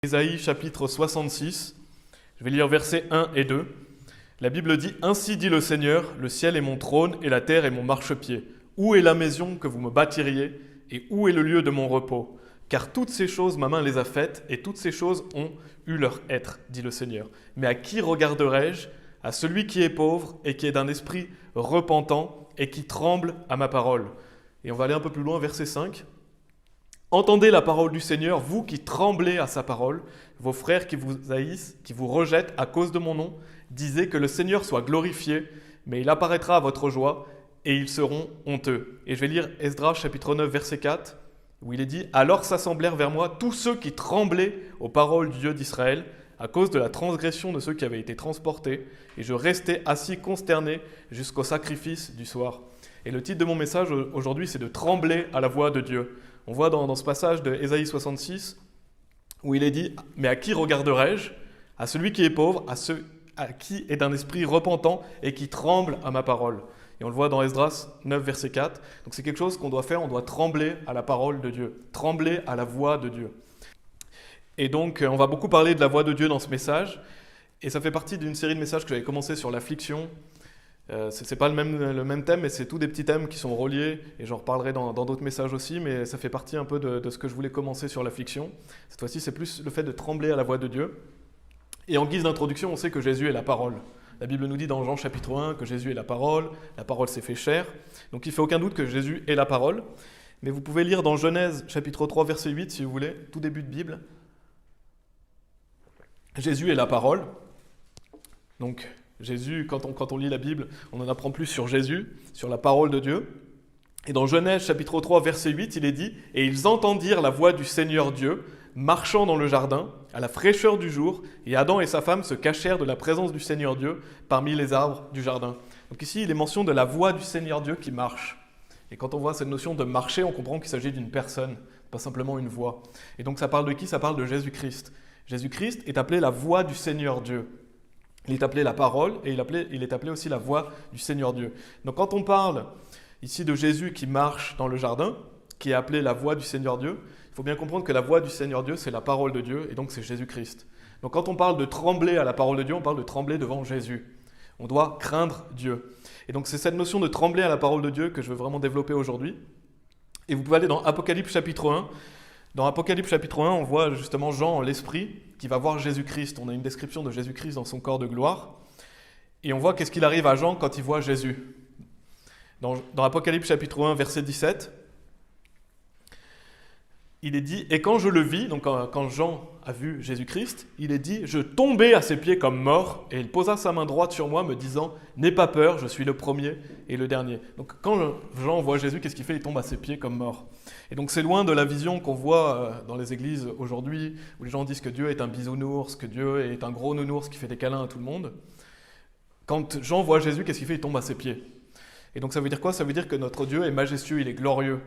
Ésaïe chapitre 66, je vais lire versets 1 et 2. La Bible dit « Ainsi dit le Seigneur, le ciel est mon trône et la terre est mon marchepied. Où est la maison que vous me bâtiriez et où est le lieu de mon repos? Car toutes ces choses ma main les a faites et toutes ces choses ont eu leur être, dit le Seigneur. Mais à qui regarderai-je? À celui qui est pauvre et qui est d'un esprit repentant et qui tremble à ma parole. » Et on va aller un peu plus loin, verset 5. Entendez la parole du Seigneur, vous qui tremblez à sa parole, vos frères qui vous haïssent, qui vous rejettent à cause de mon nom, disez que le Seigneur soit glorifié, mais il apparaîtra à votre joie et ils seront honteux. Et je vais lire Esdras chapitre 9 verset 4, où il est dit « Alors s'assemblèrent vers moi tous ceux qui tremblaient aux paroles du Dieu d'Israël, à cause de la transgression de ceux qui avaient été transportés, et je restai assis consterné jusqu'au sacrifice du soir. » Et le titre de mon message aujourd'hui, c'est de trembler à la voix de Dieu. On voit dans ce passage de Ésaïe 66 où il est dit « Mais à qui regarderai-je? À celui qui est pauvre, à qui est d'un esprit repentant et qui tremble à ma parole. » Et on le voit dans Esdras 9, verset 4. Donc c'est quelque chose qu'on doit faire, on doit trembler à la parole de Dieu, trembler à la voix de Dieu. Et donc on va beaucoup parler de la voix de Dieu dans ce message. Et ça fait partie d'une série de messages que j'avais commencé sur l'affliction. Ce n'est pas le même thème, mais c'est tous des petits thèmes qui sont reliés, et j'en reparlerai dans d'autres messages aussi, mais ça fait partie un peu de ce que je voulais commencer sur l'affliction. Cette fois-ci, c'est plus le fait de trembler à la voix de Dieu. Et en guise d'introduction, on sait que Jésus est la parole. La Bible nous dit dans Jean chapitre 1 que Jésus est la parole s'est fait chair. Donc il ne fait aucun doute que Jésus est la parole. Mais vous pouvez lire dans Genèse chapitre 3, verset 8, si vous voulez, tout début de Bible. Jésus est la parole. Donc Jésus, quand on lit la Bible, on en apprend plus sur Jésus, sur la parole de Dieu. Et dans Genèse chapitre 3, verset 8, il est dit « Et ils entendirent la voix du Seigneur Dieu, marchant dans le jardin, à la fraîcheur du jour, et Adam et sa femme se cachèrent de la présence du Seigneur Dieu parmi les arbres du jardin. » Donc ici, il est mention de la voix du Seigneur Dieu qui marche. Et quand on voit cette notion de marcher, on comprend qu'il s'agit d'une personne, pas simplement une voix. Et donc ça parle de qui? Ça parle de Jésus-Christ. Jésus-Christ est appelé la voix du Seigneur Dieu. Il est appelé la parole et il est appelé aussi la voix du Seigneur Dieu. Donc quand on parle ici de Jésus qui marche dans le jardin, qui est appelé la voix du Seigneur Dieu, il faut bien comprendre que la voix du Seigneur Dieu, c'est la parole de Dieu et donc c'est Jésus-Christ. Donc quand on parle de trembler à la parole de Dieu, on parle de trembler devant Jésus. On doit craindre Dieu. Et donc c'est cette notion de trembler à la parole de Dieu que je veux vraiment développer aujourd'hui. Et vous pouvez aller dans Apocalypse chapitre 1. Dans Apocalypse chapitre 1, on voit justement Jean en l'esprit qui va voir Jésus-Christ. On a une description de Jésus-Christ dans son corps de gloire. Et on voit qu'est-ce qu'il arrive à Jean quand il voit Jésus. Dans Apocalypse chapitre 1, verset 17, il est dit « Et quand je le vis », donc quand Jean a vu Jésus-Christ, il est dit « Je tombai à ses pieds comme mort, et il posa sa main droite sur moi, me disant « N'aie pas peur, je suis le premier et le dernier. » Donc quand Jean voit Jésus, qu'est-ce qu'il fait? Il tombe à ses pieds comme mort. Et donc c'est loin de la vision qu'on voit dans les églises aujourd'hui, où les gens disent que Dieu est un bisounours, que Dieu est un gros nounours qui fait des câlins à tout le monde. Quand Jean voit Jésus, qu'est-ce qu'il fait? Il tombe à ses pieds. Et donc ça veut dire quoi? Ça veut dire que notre Dieu est majestueux, il est glorieux.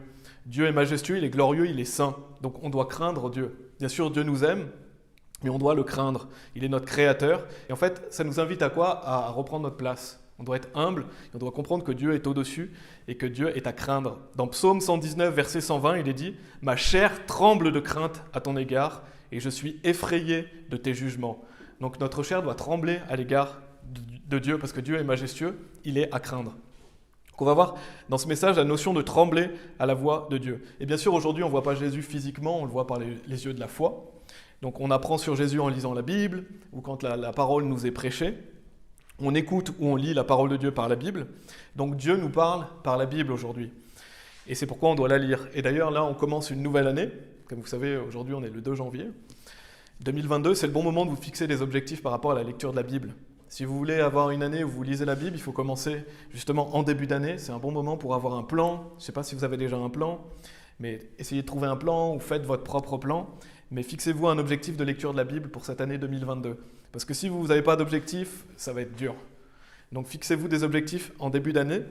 Dieu est majestueux, il est glorieux, il est saint. Donc on doit craindre Dieu. Bien sûr, Dieu nous aime, mais on doit le craindre. Il est notre créateur. Et en fait, ça nous invite à quoi? À reprendre notre place. On doit être humble, on doit comprendre que Dieu est au-dessus et que Dieu est à craindre. Dans Psaume 119, verset 120, il est dit « Ma chair tremble de crainte à ton égard et je suis effrayé de tes jugements. » Donc notre chair doit trembler à l'égard de Dieu parce que Dieu est majestueux, il est à craindre. Donc on va voir dans ce message la notion de trembler à la voix de Dieu. Et bien sûr, aujourd'hui, on ne voit pas Jésus physiquement, on le voit par les yeux de la foi. Donc on apprend sur Jésus en lisant la Bible ou quand la parole nous est prêchée. On écoute ou on lit la parole de Dieu par la Bible. Donc Dieu nous parle par la Bible aujourd'hui. Et c'est pourquoi on doit la lire. Et d'ailleurs, là, on commence une nouvelle année. Comme vous savez, aujourd'hui, on est le 2 janvier. 2022, c'est le bon moment de vous fixer des objectifs par rapport à la lecture de la Bible. Si vous voulez avoir une année où vous lisez la Bible, il faut commencer justement en début d'année. C'est un bon moment pour avoir un plan. Je ne sais pas si vous avez déjà un plan, mais essayez de trouver un plan ou faites votre propre plan. Mais fixez-vous un objectif de lecture de la Bible pour cette année 2022. Parce que si vous n'avez pas d'objectif, ça va être dur. Donc fixez-vous des objectifs en début d'année.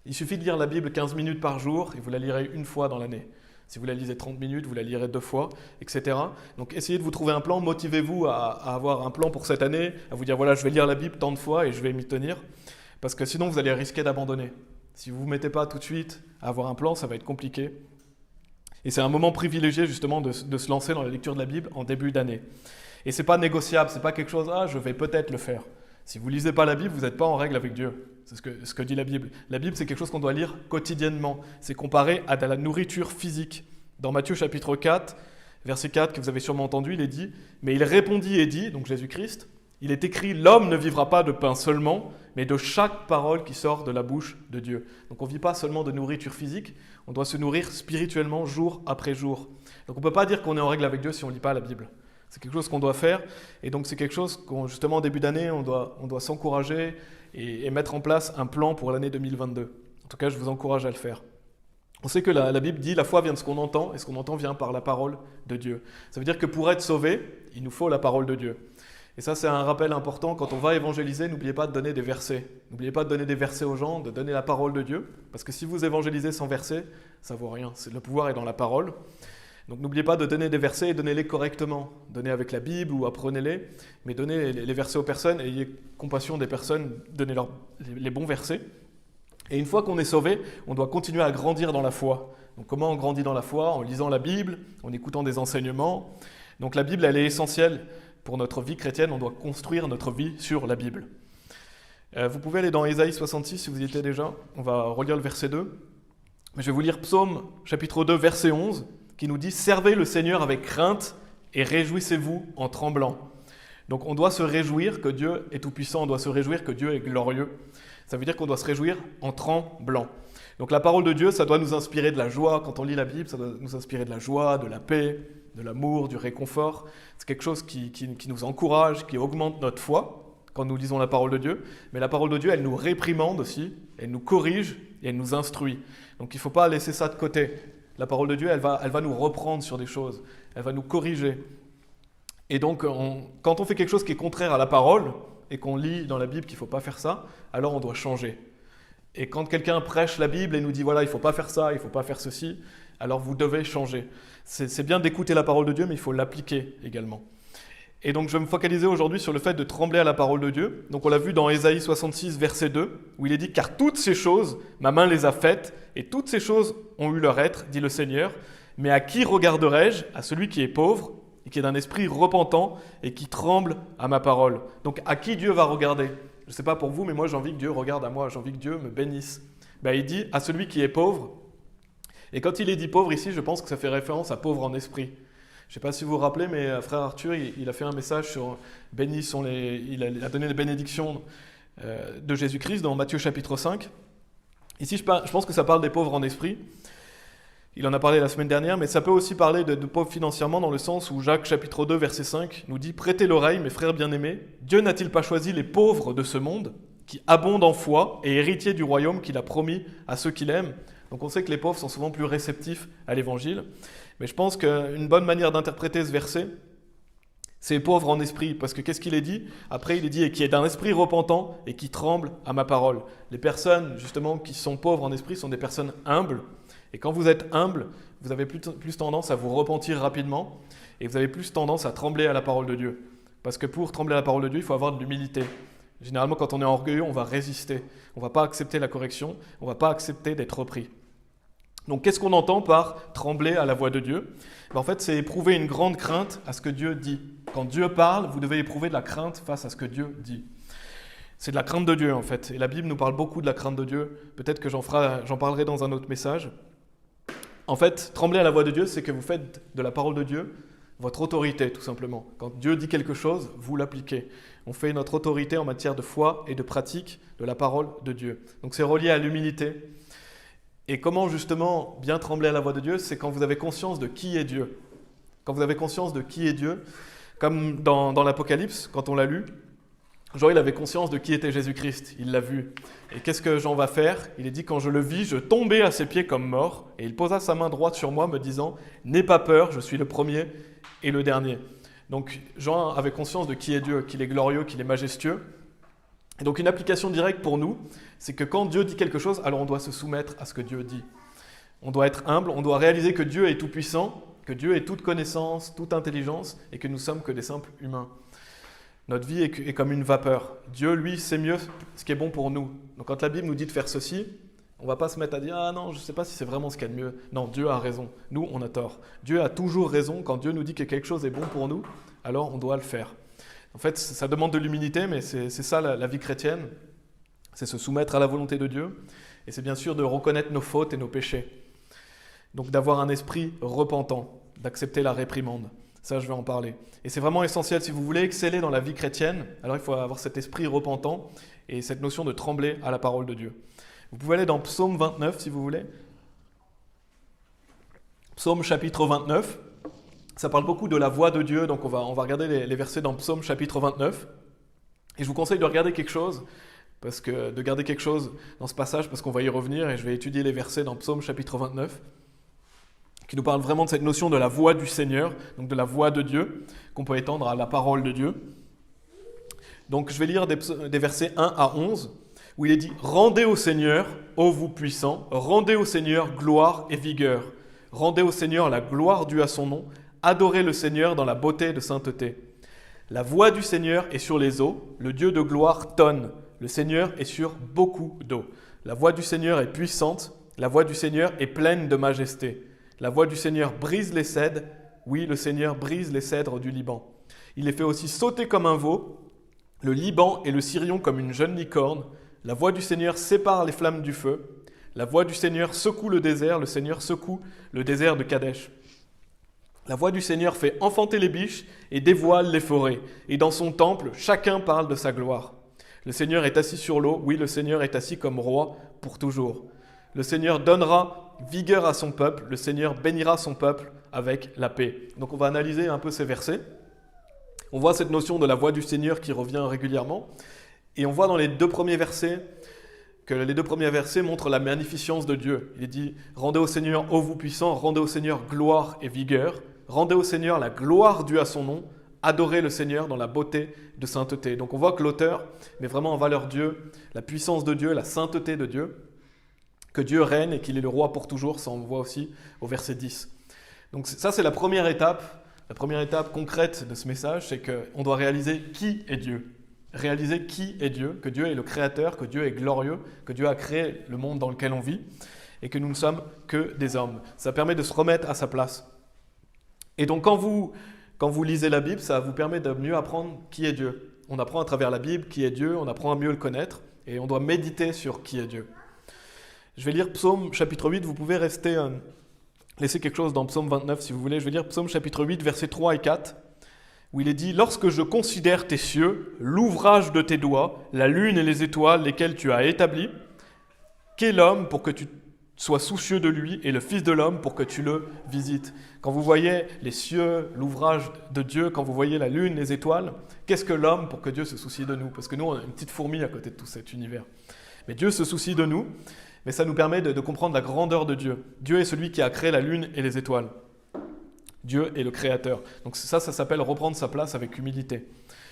Il suffit de lire la Bible 15 minutes par jour et vous la lirez une fois dans l'année. Si vous la lisez 30 minutes, vous la lirez 2 fois, etc. Donc essayez de vous trouver un plan, motivez-vous à avoir un plan pour cette année, à vous dire voilà, je vais lire la Bible tant de fois et je vais m'y tenir. Parce que sinon, vous allez risquer d'abandonner. Si vous ne vous mettez pas tout de suite à avoir un plan, ça va être compliqué. Et c'est un moment privilégié justement de se lancer dans la lecture de la Bible en début d'année. Et c'est pas négociable, c'est pas quelque chose, je vais peut-être le faire. Si vous lisez pas la Bible, vous n'êtes pas en règle avec Dieu. C'est ce que dit la Bible. La Bible, c'est quelque chose qu'on doit lire quotidiennement. C'est comparé à de la nourriture physique. Dans Matthieu chapitre 4, verset 4, que vous avez sûrement entendu, il est dit « Mais il répondit et dit, donc Jésus-Christ, il est écrit, l'homme ne vivra pas de pain seulement, mais de chaque parole qui sort de la bouche de Dieu. » Donc on ne vit pas seulement de nourriture physique, on doit se nourrir spirituellement jour après jour. Donc on ne peut pas dire qu'on est en règle avec Dieu si on ne lit pas la Bible. C'est quelque chose qu'on doit faire, et donc c'est quelque chose qu'on, justement, en début d'année, on doit s'encourager et mettre en place un plan pour l'année 2022. En tout cas, je vous encourage à le faire. On sait que la Bible dit la foi vient de ce qu'on entend, et ce qu'on entend vient par la parole de Dieu. Ça veut dire que pour être sauvé, il nous faut la parole de Dieu. Et ça, c'est un rappel important. Quand on va évangéliser, n'oubliez pas de donner des versets. N'oubliez pas de donner des versets aux gens, de donner la parole de Dieu, parce que si vous évangélisez sans versets, ça ne vaut rien. Le pouvoir est dans la parole. Donc n'oubliez pas de donner des versets et donnez-les correctement. Donnez avec la Bible ou apprenez-les, mais donnez les versets aux personnes, ayez compassion des personnes, donnez-leur les bons versets. Et une fois qu'on est sauvé, on doit continuer à grandir dans la foi. Donc comment on grandit dans la foi? En lisant la Bible, en écoutant des enseignements. Donc la Bible, elle est essentielle pour notre vie chrétienne, on doit construire notre vie sur la Bible. Vous pouvez aller dans Ésaïe 66 si vous y étiez déjà, on va relire le verset 2. Mais je vais vous lire Psaume chapitre 2, verset 11, qui nous dit « Servez le Seigneur avec crainte et réjouissez-vous en tremblant ». Donc on doit se réjouir que Dieu est tout-puissant, on doit se réjouir que Dieu est glorieux. Ça veut dire qu'on doit se réjouir en tremblant. Donc la parole de Dieu, ça doit nous inspirer de la joie. Quand on lit la Bible, ça doit nous inspirer de la joie, de la paix, de l'amour, du réconfort. C'est quelque chose qui nous encourage, qui augmente notre foi quand nous lisons la parole de Dieu. Mais la parole de Dieu, elle nous réprimande aussi, elle nous corrige et elle nous instruit. Donc il ne faut pas laisser ça de côté. La parole de Dieu, elle va nous reprendre sur des choses, elle va nous corriger. Et donc, quand on fait quelque chose qui est contraire à la parole, et qu'on lit dans la Bible qu'il ne faut pas faire ça, alors on doit changer. Et quand quelqu'un prêche la Bible et nous dit « voilà, il ne faut pas faire ça, il ne faut pas faire ceci », alors vous devez changer. C'est bien d'écouter la parole de Dieu, mais il faut l'appliquer également. Et donc je vais me focaliser aujourd'hui sur le fait de trembler à la parole de Dieu. Donc on l'a vu dans Ésaïe 66, verset 2, où il est dit « Car toutes ces choses, ma main les a faites, et toutes ces choses ont eu leur être, dit le Seigneur. Mais à qui regarderai-je? À celui qui est pauvre, et qui est d'un esprit repentant, et qui tremble à ma parole. » Donc à qui Dieu va regarder? Je ne sais pas pour vous, mais moi j'ai envie que Dieu regarde à moi, j'ai envie que Dieu me bénisse. Il dit à celui qui est pauvre. Et quand il est dit pauvre ici, je pense que ça fait référence à pauvre en esprit. Je ne sais pas si vous vous rappelez, mais frère Arthur, il a fait un message sur il a donné les bénédictions de Jésus-Christ dans Matthieu chapitre 5. Ici, je pense que ça parle des pauvres en esprit. Il en a parlé la semaine dernière, mais ça peut aussi parler de pauvres financièrement dans le sens où Jacques chapitre 2, verset 5 nous dit « Prêtez l'oreille, mes frères bien-aimés, Dieu n'a-t-il pas choisi les pauvres de ce monde, qui abondent en foi et héritiers du royaume qu'il a promis à ceux qui l'aiment ?» Donc on sait que les pauvres sont souvent plus réceptifs à l'évangile, mais je pense qu'une bonne manière d'interpréter ce verset, c'est pauvre en esprit, parce que qu'est-ce qu'il est dit? Après, il est dit « Et qui est d'un esprit repentant et qui tremble à ma parole ». Les personnes, justement, qui sont pauvres en esprit sont des personnes humbles. Et quand vous êtes humble, vous avez plus tendance à vous repentir rapidement et vous avez plus tendance à trembler à la parole de Dieu. Parce que pour trembler à la parole de Dieu, il faut avoir de l'humilité. Généralement, quand on est orgueilleux, on va résister. On ne va pas accepter la correction, on ne va pas accepter d'être repris. Donc, qu'est-ce qu'on entend par trembler à la voix de Dieu? En fait, c'est éprouver une grande crainte à ce que Dieu dit. Quand Dieu parle, vous devez éprouver de la crainte face à ce que Dieu dit. C'est de la crainte de Dieu, en fait. Et la Bible nous parle beaucoup de la crainte de Dieu. Peut-être que j'en parlerai dans un autre message. En fait, trembler à la voix de Dieu, c'est que vous faites de la parole de Dieu votre autorité, tout simplement. Quand Dieu dit quelque chose, vous l'appliquez. On fait notre autorité en matière de foi et de pratique de la parole de Dieu. Donc c'est relié à l'humilité. Et comment justement bien trembler à la voix de Dieu? C'est quand vous avez conscience de qui est Dieu. Quand vous avez conscience de qui est Dieu, comme dans l'Apocalypse, quand on l'a lu, Jean, il avait conscience de qui était Jésus-Christ, il l'a vu. Et qu'est-ce que Jean va faire? Il est dit, quand je le vis, je tombais à ses pieds comme mort, et il posa sa main droite sur moi, me disant, n'aie pas peur, je suis le premier et le dernier. Donc Jean avait conscience de qui est Dieu, qu'il est glorieux, qu'il est majestueux. Et donc une application directe pour nous, c'est que quand Dieu dit quelque chose, alors on doit se soumettre à ce que Dieu dit. On doit être humble, on doit réaliser que Dieu est tout-puissant, que Dieu est toute connaissance, toute intelligence, et que nous sommes que des simples humains. Notre vie est comme une vapeur. Dieu, lui, sait mieux ce qui est bon pour nous. Donc quand la Bible nous dit de faire ceci, On ne va pas se mettre à dire « Ah non, je ne sais pas si c'est vraiment ce qu'il y a de mieux ». Non, Dieu a raison. Nous, on a tort. Dieu a toujours raison. Quand Dieu nous dit que quelque chose est bon pour nous, alors on doit le faire. En fait, ça demande de l'humilité, mais c'est ça la vie chrétienne. C'est se soumettre à la volonté de Dieu. Et c'est bien sûr de reconnaître nos fautes et nos péchés. Donc d'avoir un esprit repentant, d'accepter la réprimande. Ça, je vais en parler. Et c'est vraiment essentiel. Si vous voulez exceller dans la vie chrétienne, alors il faut avoir cet esprit repentant et cette notion de trembler à la parole de Dieu. Vous pouvez aller dans Psaume 29, si vous voulez. Psaume chapitre 29. Ça parle beaucoup de la voix de Dieu, donc on va regarder les versets dans Psaume chapitre 29. Et je vous conseille de regarder quelque chose, de garder quelque chose dans ce passage, parce qu'on va y revenir, et je vais étudier les versets dans Psaume chapitre 29. Qui nous parle vraiment de cette notion de la voix du Seigneur, donc de la voix de Dieu, qu'on peut étendre à la parole de Dieu. Donc je vais lire des versets 1 à 11, où il est dit « Rendez au Seigneur, ô vous puissants, rendez au Seigneur gloire et vigueur. Rendez au Seigneur la gloire due à son nom, adorez le Seigneur dans la beauté de sainteté. La voix du Seigneur est sur les eaux, le Dieu de gloire tonne, le Seigneur est sur beaucoup d'eau. La voix du Seigneur est puissante, la voix du Seigneur est pleine de majesté. La voix du Seigneur brise les cèdres. Oui, le Seigneur brise les cèdres du Liban. Il les fait aussi sauter comme un veau, le Liban et le Sirion comme une jeune licorne. La voix du Seigneur sépare les flammes du feu. La voix du Seigneur secoue le désert. Le Seigneur secoue le désert de Kadesh. La voix du Seigneur fait enfanter les biches et dévoile les forêts. Et dans son temple, chacun parle de sa gloire. Le Seigneur est assis sur l'eau. Oui, le Seigneur est assis comme roi pour toujours. Le Seigneur donnera vigueur à son peuple, le Seigneur bénira son peuple avec la paix. Donc on va analyser un peu ces versets. On voit cette notion de la voix du Seigneur qui revient régulièrement. Et on voit dans les deux premiers versets que les deux premiers versets montrent la magnificence de Dieu. Il est dit « Rendez au Seigneur, ô vous puissants, rendez au Seigneur gloire et vigueur. Rendez au Seigneur la gloire due à son nom. Adorez le Seigneur dans la beauté de sainteté. » Donc on voit que l'auteur met vraiment en valeur Dieu, la puissance de Dieu, la sainteté de Dieu. Que Dieu règne et qu'il est le roi pour toujours, ça on le voit aussi au verset 10. Donc ça c'est la première étape concrète de ce message, c'est qu'on doit réaliser qui est Dieu. Réaliser qui est Dieu, que Dieu est le créateur, que Dieu est glorieux, que Dieu a créé le monde dans lequel on vit et que nous ne sommes que des hommes. Ça permet de se remettre à sa place. Et donc quand vous lisez la Bible, ça vous permet de mieux apprendre qui est Dieu. On apprend à travers la Bible qui est Dieu, on apprend à mieux le connaître et on doit méditer sur qui est Dieu. Je vais lire Psaume chapitre 8, vous pouvez laisser quelque chose dans Psaume 29 si vous voulez. Je vais lire Psaume chapitre 8, versets 3 et 4, où il est dit « Lorsque je considère tes cieux, l'ouvrage de tes doigts, la lune et les étoiles, lesquelles tu as établis, qu'est l'homme pour que tu sois soucieux de lui et le Fils de l'homme pour que tu le visites ?» Quand vous voyez les cieux, l'ouvrage de Dieu, quand vous voyez la lune, les étoiles, qu'est-ce que l'homme pour que Dieu se soucie de nous? Parce que nous, on a une petite fourmi à côté de tout cet univers. Mais Dieu se soucie de nous. Mais ça nous permet de comprendre la grandeur de Dieu. Dieu est celui qui a créé la lune et les étoiles. Dieu est le créateur. Donc ça s'appelle reprendre sa place avec humilité.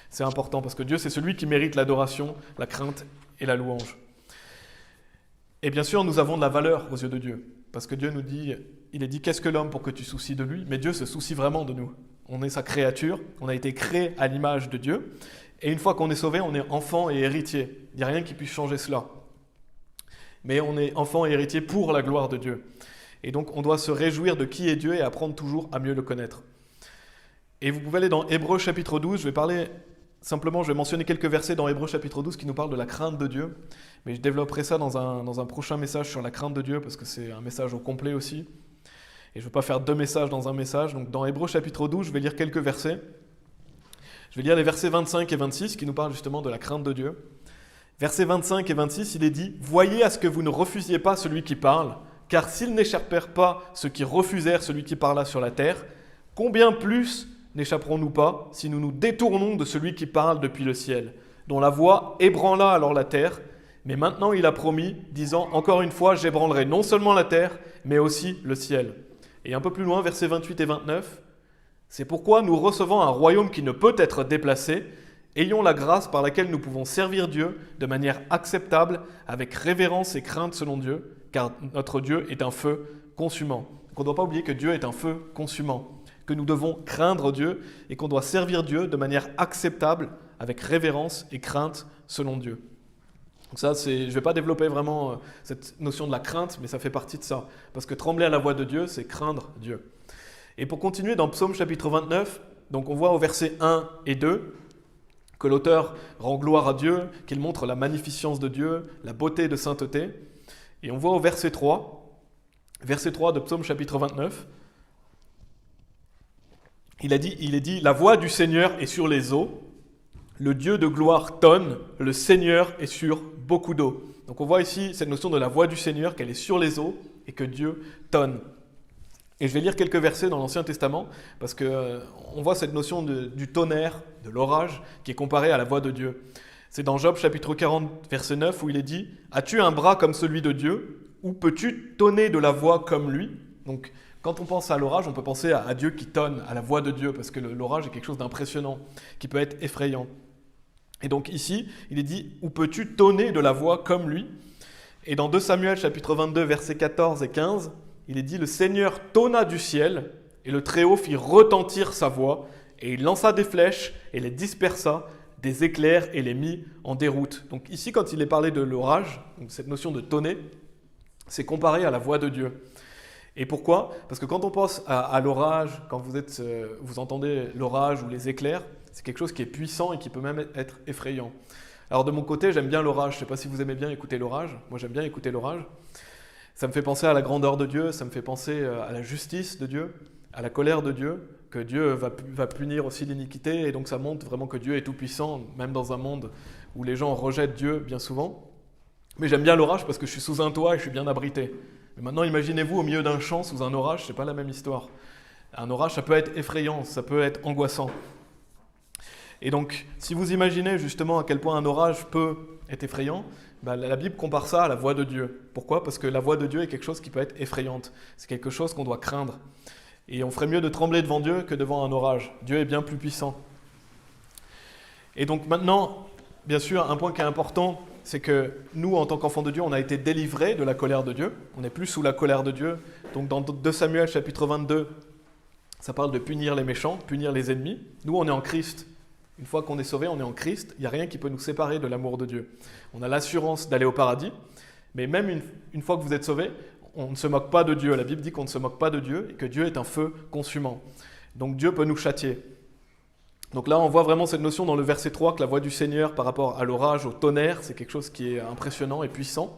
C'est important parce que Dieu, c'est celui qui mérite l'adoration, la crainte et la louange. Et bien sûr, nous avons de la valeur aux yeux de Dieu. Parce que Dieu nous dit, il est dit, qu'est-ce que l'homme pour que tu soucies de lui? Mais Dieu se soucie vraiment de nous. On est sa créature, on a été créé à l'image de Dieu. Et une fois qu'on est sauvé, on est enfant et héritier. Il n'y a rien qui puisse changer cela. Mais on est enfant et héritier pour la gloire de Dieu. Et donc, on doit se réjouir de qui est Dieu et apprendre toujours à mieux le connaître. Et vous pouvez aller dans Hébreux chapitre 12, je vais mentionner quelques versets dans Hébreux chapitre 12 qui nous parlent de la crainte de Dieu. Mais je développerai ça dans un prochain message sur la crainte de Dieu, parce que c'est un message au complet aussi. Et je ne veux pas faire deux messages dans un message. Donc dans Hébreux chapitre 12, je vais lire quelques versets. Je vais lire les versets 25 et 26 qui nous parlent justement de la crainte de Dieu. Versets 25 et 26, il est dit « Voyez à ce que vous ne refusiez pas celui qui parle, car s'ils n'échappèrent pas ceux qui refusèrent celui qui parla sur la terre, combien plus n'échapperons-nous pas si nous nous détournons de celui qui parle depuis le ciel, dont la voix ébranla alors la terre, mais maintenant il a promis, disant « Encore une fois, j'ébranlerai non seulement la terre, mais aussi le ciel. » Et un peu plus loin, versets 28 et 29, « C'est pourquoi nous recevons un royaume qui ne peut être déplacé, ayons la grâce par laquelle nous pouvons servir Dieu de manière acceptable, avec révérence et crainte selon Dieu, car notre Dieu est un feu consumant. » Donc on ne doit pas oublier que Dieu est un feu consumant, que nous devons craindre Dieu et qu'on doit servir Dieu de manière acceptable, avec révérence et crainte selon Dieu. Donc ça, je ne vais pas développer vraiment cette notion de la crainte, mais ça fait partie de ça. Parce que trembler à la voix de Dieu, c'est craindre Dieu. Et pour continuer, dans Psaume chapitre 29, donc on voit au verset 1 et 2 que l'auteur rend gloire à Dieu, qu'il montre la magnificence de Dieu, la beauté de sainteté. Et on voit au verset 3 de Psaume chapitre 29, il est dit « La voix du Seigneur est sur les eaux, le Dieu de gloire tonne, le Seigneur est sur beaucoup d'eau. » Donc on voit ici cette notion de la voix du Seigneur, qu'elle est sur les eaux et que Dieu tonne. Et je vais lire quelques versets dans l'Ancien Testament, parce qu'on voit cette notion du tonnerre, de l'orage, qui est comparée à la voix de Dieu. C'est dans Job chapitre 40, verset 9, où il est dit « As-tu un bras comme celui de Dieu, ou peux-tu tonner de la voix comme lui ?» Donc, quand on pense à l'orage, on peut penser à Dieu qui tonne, à la voix de Dieu, parce que l'orage est quelque chose d'impressionnant, qui peut être effrayant. Et donc ici, il est dit « Ou peux-tu tonner de la voix comme lui ?» Et dans 2 Samuel chapitre 22, versets 14 et 15, il est dit « Le Seigneur tonna du ciel, et le Très-Haut fit retentir sa voix, et il lança des flèches, et les dispersa, des éclairs, et les mit en déroute. » Donc ici, quand il est parlé de l'orage, cette notion de tonner, c'est comparé à la voix de Dieu. Et pourquoi ? Parce que quand on pense à l'orage, quand vous entendez l'orage ou les éclairs, c'est quelque chose qui est puissant et qui peut même être effrayant. Alors de mon côté, j'aime bien l'orage. Je ne sais pas si vous aimez bien écouter l'orage. Moi, j'aime bien écouter l'orage. Ça me fait penser à la grandeur de Dieu, ça me fait penser à la justice de Dieu, à la colère de Dieu, que Dieu va punir aussi l'iniquité. Et donc ça montre vraiment que Dieu est tout-puissant, même dans un monde où les gens rejettent Dieu bien souvent. Mais j'aime bien l'orage parce que je suis sous un toit et je suis bien abrité. Mais maintenant, imaginez-vous au milieu d'un champ sous un orage, c'est pas la même histoire. Un orage, ça peut être effrayant, ça peut être angoissant. Et donc, si vous imaginez justement à quel point un orage peut être effrayant, la Bible compare ça à la voix de Dieu. Pourquoi ? Parce que la voix de Dieu est quelque chose qui peut être effrayante. C'est quelque chose qu'on doit craindre. Et on ferait mieux de trembler devant Dieu que devant un orage. Dieu est bien plus puissant. Et donc maintenant, bien sûr, un point qui est important, c'est que nous, en tant qu'enfants de Dieu, on a été délivrés de la colère de Dieu. On n'est plus sous la colère de Dieu. Donc dans 2 Samuel chapitre 22, ça parle de punir les méchants, punir les ennemis. Nous, on est en Christ. Une fois qu'on est sauvé, on est en Christ. Il n'y a rien qui peut nous séparer de l'amour de Dieu. On a l'assurance d'aller au paradis. Mais même une fois que vous êtes sauvé, on ne se moque pas de Dieu. La Bible dit qu'on ne se moque pas de Dieu et que Dieu est un feu consumant. Donc Dieu peut nous châtier. Donc là, on voit vraiment cette notion dans le verset 3 que la voix du Seigneur par rapport à l'orage, au tonnerre, c'est quelque chose qui est impressionnant et puissant.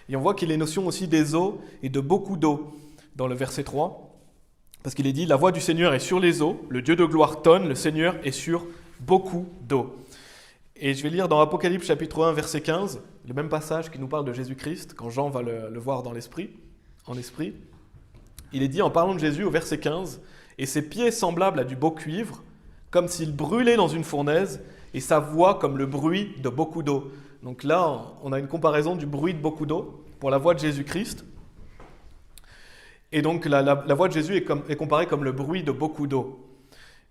Et on voit qu'il est notion aussi des eaux et de beaucoup d'eau dans le verset 3. Parce qu'il est dit « La voix du Seigneur est sur les eaux, le Dieu de gloire tonne, le Seigneur est sur beaucoup d'eau. » Et je vais lire dans Apocalypse chapitre 1, verset 15, le même passage qui nous parle de Jésus-Christ, quand Jean va le voir en esprit. Il est dit en parlant de Jésus au verset 15 « Et ses pieds semblables à du beau cuivre, comme s'il brûlait dans une fournaise, et sa voix comme le bruit de beaucoup d'eau. » Donc là, on a une comparaison du bruit de beaucoup d'eau pour la voix de Jésus-Christ. Et donc la voix de Jésus est comparée comme le bruit de beaucoup d'eau.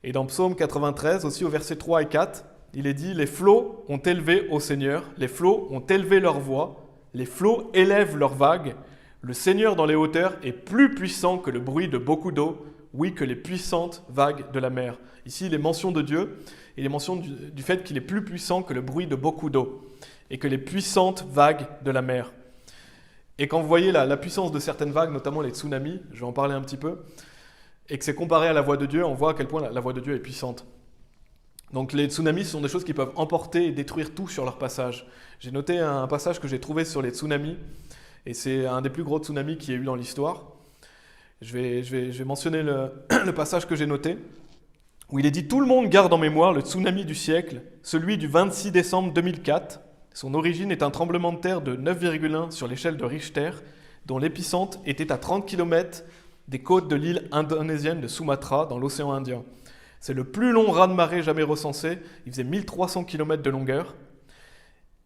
Et dans Psaume 93, aussi au verset 3 et 4, il est dit « Les flots ont élevé au Seigneur, les flots ont élevé leur voix, les flots élèvent leurs vagues. Le Seigneur dans les hauteurs est plus puissant que le bruit de beaucoup d'eau, oui, que les puissantes vagues de la mer. » Ici, il est mention de Dieu, et il est mention du fait qu'il est plus puissant que le bruit de beaucoup d'eau, et que les puissantes vagues de la mer. Et quand vous voyez la puissance de certaines vagues, notamment les tsunamis, je vais en parler un petit peu, et que c'est comparé à la voix de Dieu, on voit à quel point la voix de Dieu est puissante. Donc les tsunamis, ce sont des choses qui peuvent emporter et détruire tout sur leur passage. J'ai noté un passage que j'ai trouvé sur les tsunamis, et c'est un des plus gros tsunamis qu'il y a eu dans l'histoire. Je vais mentionner le passage que j'ai noté, où il est dit « Tout le monde garde en mémoire le tsunami du siècle, celui du 26 décembre 2004. Son origine est un tremblement de terre de 9,1 sur l'échelle de Richter, dont l'épicentre était à 30 km des côtes de l'île indonésienne de Sumatra, dans l'océan Indien. C'est le plus long raz-de-marée jamais recensé, il faisait 1300 km de longueur.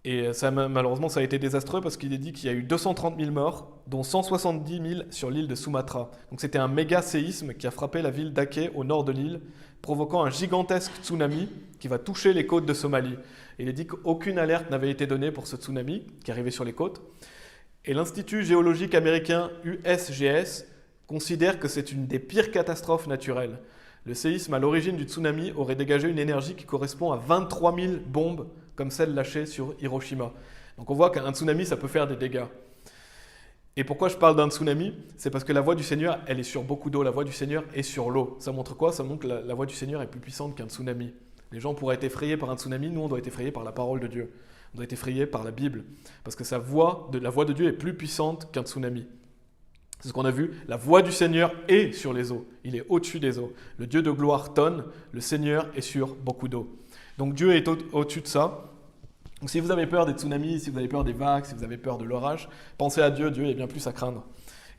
Et malheureusement, ça a été désastreux parce qu'il est dit qu'il y a eu 230 000 morts, dont 170 000 sur l'île de Sumatra. Donc c'était un méga séisme qui a frappé la ville d'Aceh au nord de l'île, provoquant un gigantesque tsunami qui va toucher les côtes de Somalie. Et il est dit qu'aucune alerte n'avait été donnée pour ce tsunami qui arrivait sur les côtes. Et l'Institut géologique américain USGS considère que c'est une des pires catastrophes naturelles. Le séisme à l'origine du tsunami aurait dégagé une énergie qui correspond à 23 000 bombes comme celle lâchée sur Hiroshima. Donc on voit qu'un tsunami, ça peut faire des dégâts. Et pourquoi je parle d'un tsunami? C'est parce que la voix du Seigneur, elle est sur beaucoup d'eau. La voix du Seigneur est sur l'eau. Ça montre quoi? Ça montre que la voix du Seigneur est plus puissante qu'un tsunami. Les gens pourraient être effrayés par un tsunami. Nous, on doit être effrayés par la parole de Dieu. On doit être effrayés par la Bible. Parce que la voix de Dieu est plus puissante qu'un tsunami. C'est ce qu'on a vu. La voix du Seigneur est sur les eaux. Il est au-dessus des eaux. Le Dieu de gloire tonne. Le Seigneur est sur beaucoup d'eau. Donc Dieu est au-dessus de ça. Donc si vous avez peur des tsunamis, si vous avez peur des vagues, si vous avez peur de l'orage, pensez à Dieu. Dieu est bien plus à craindre.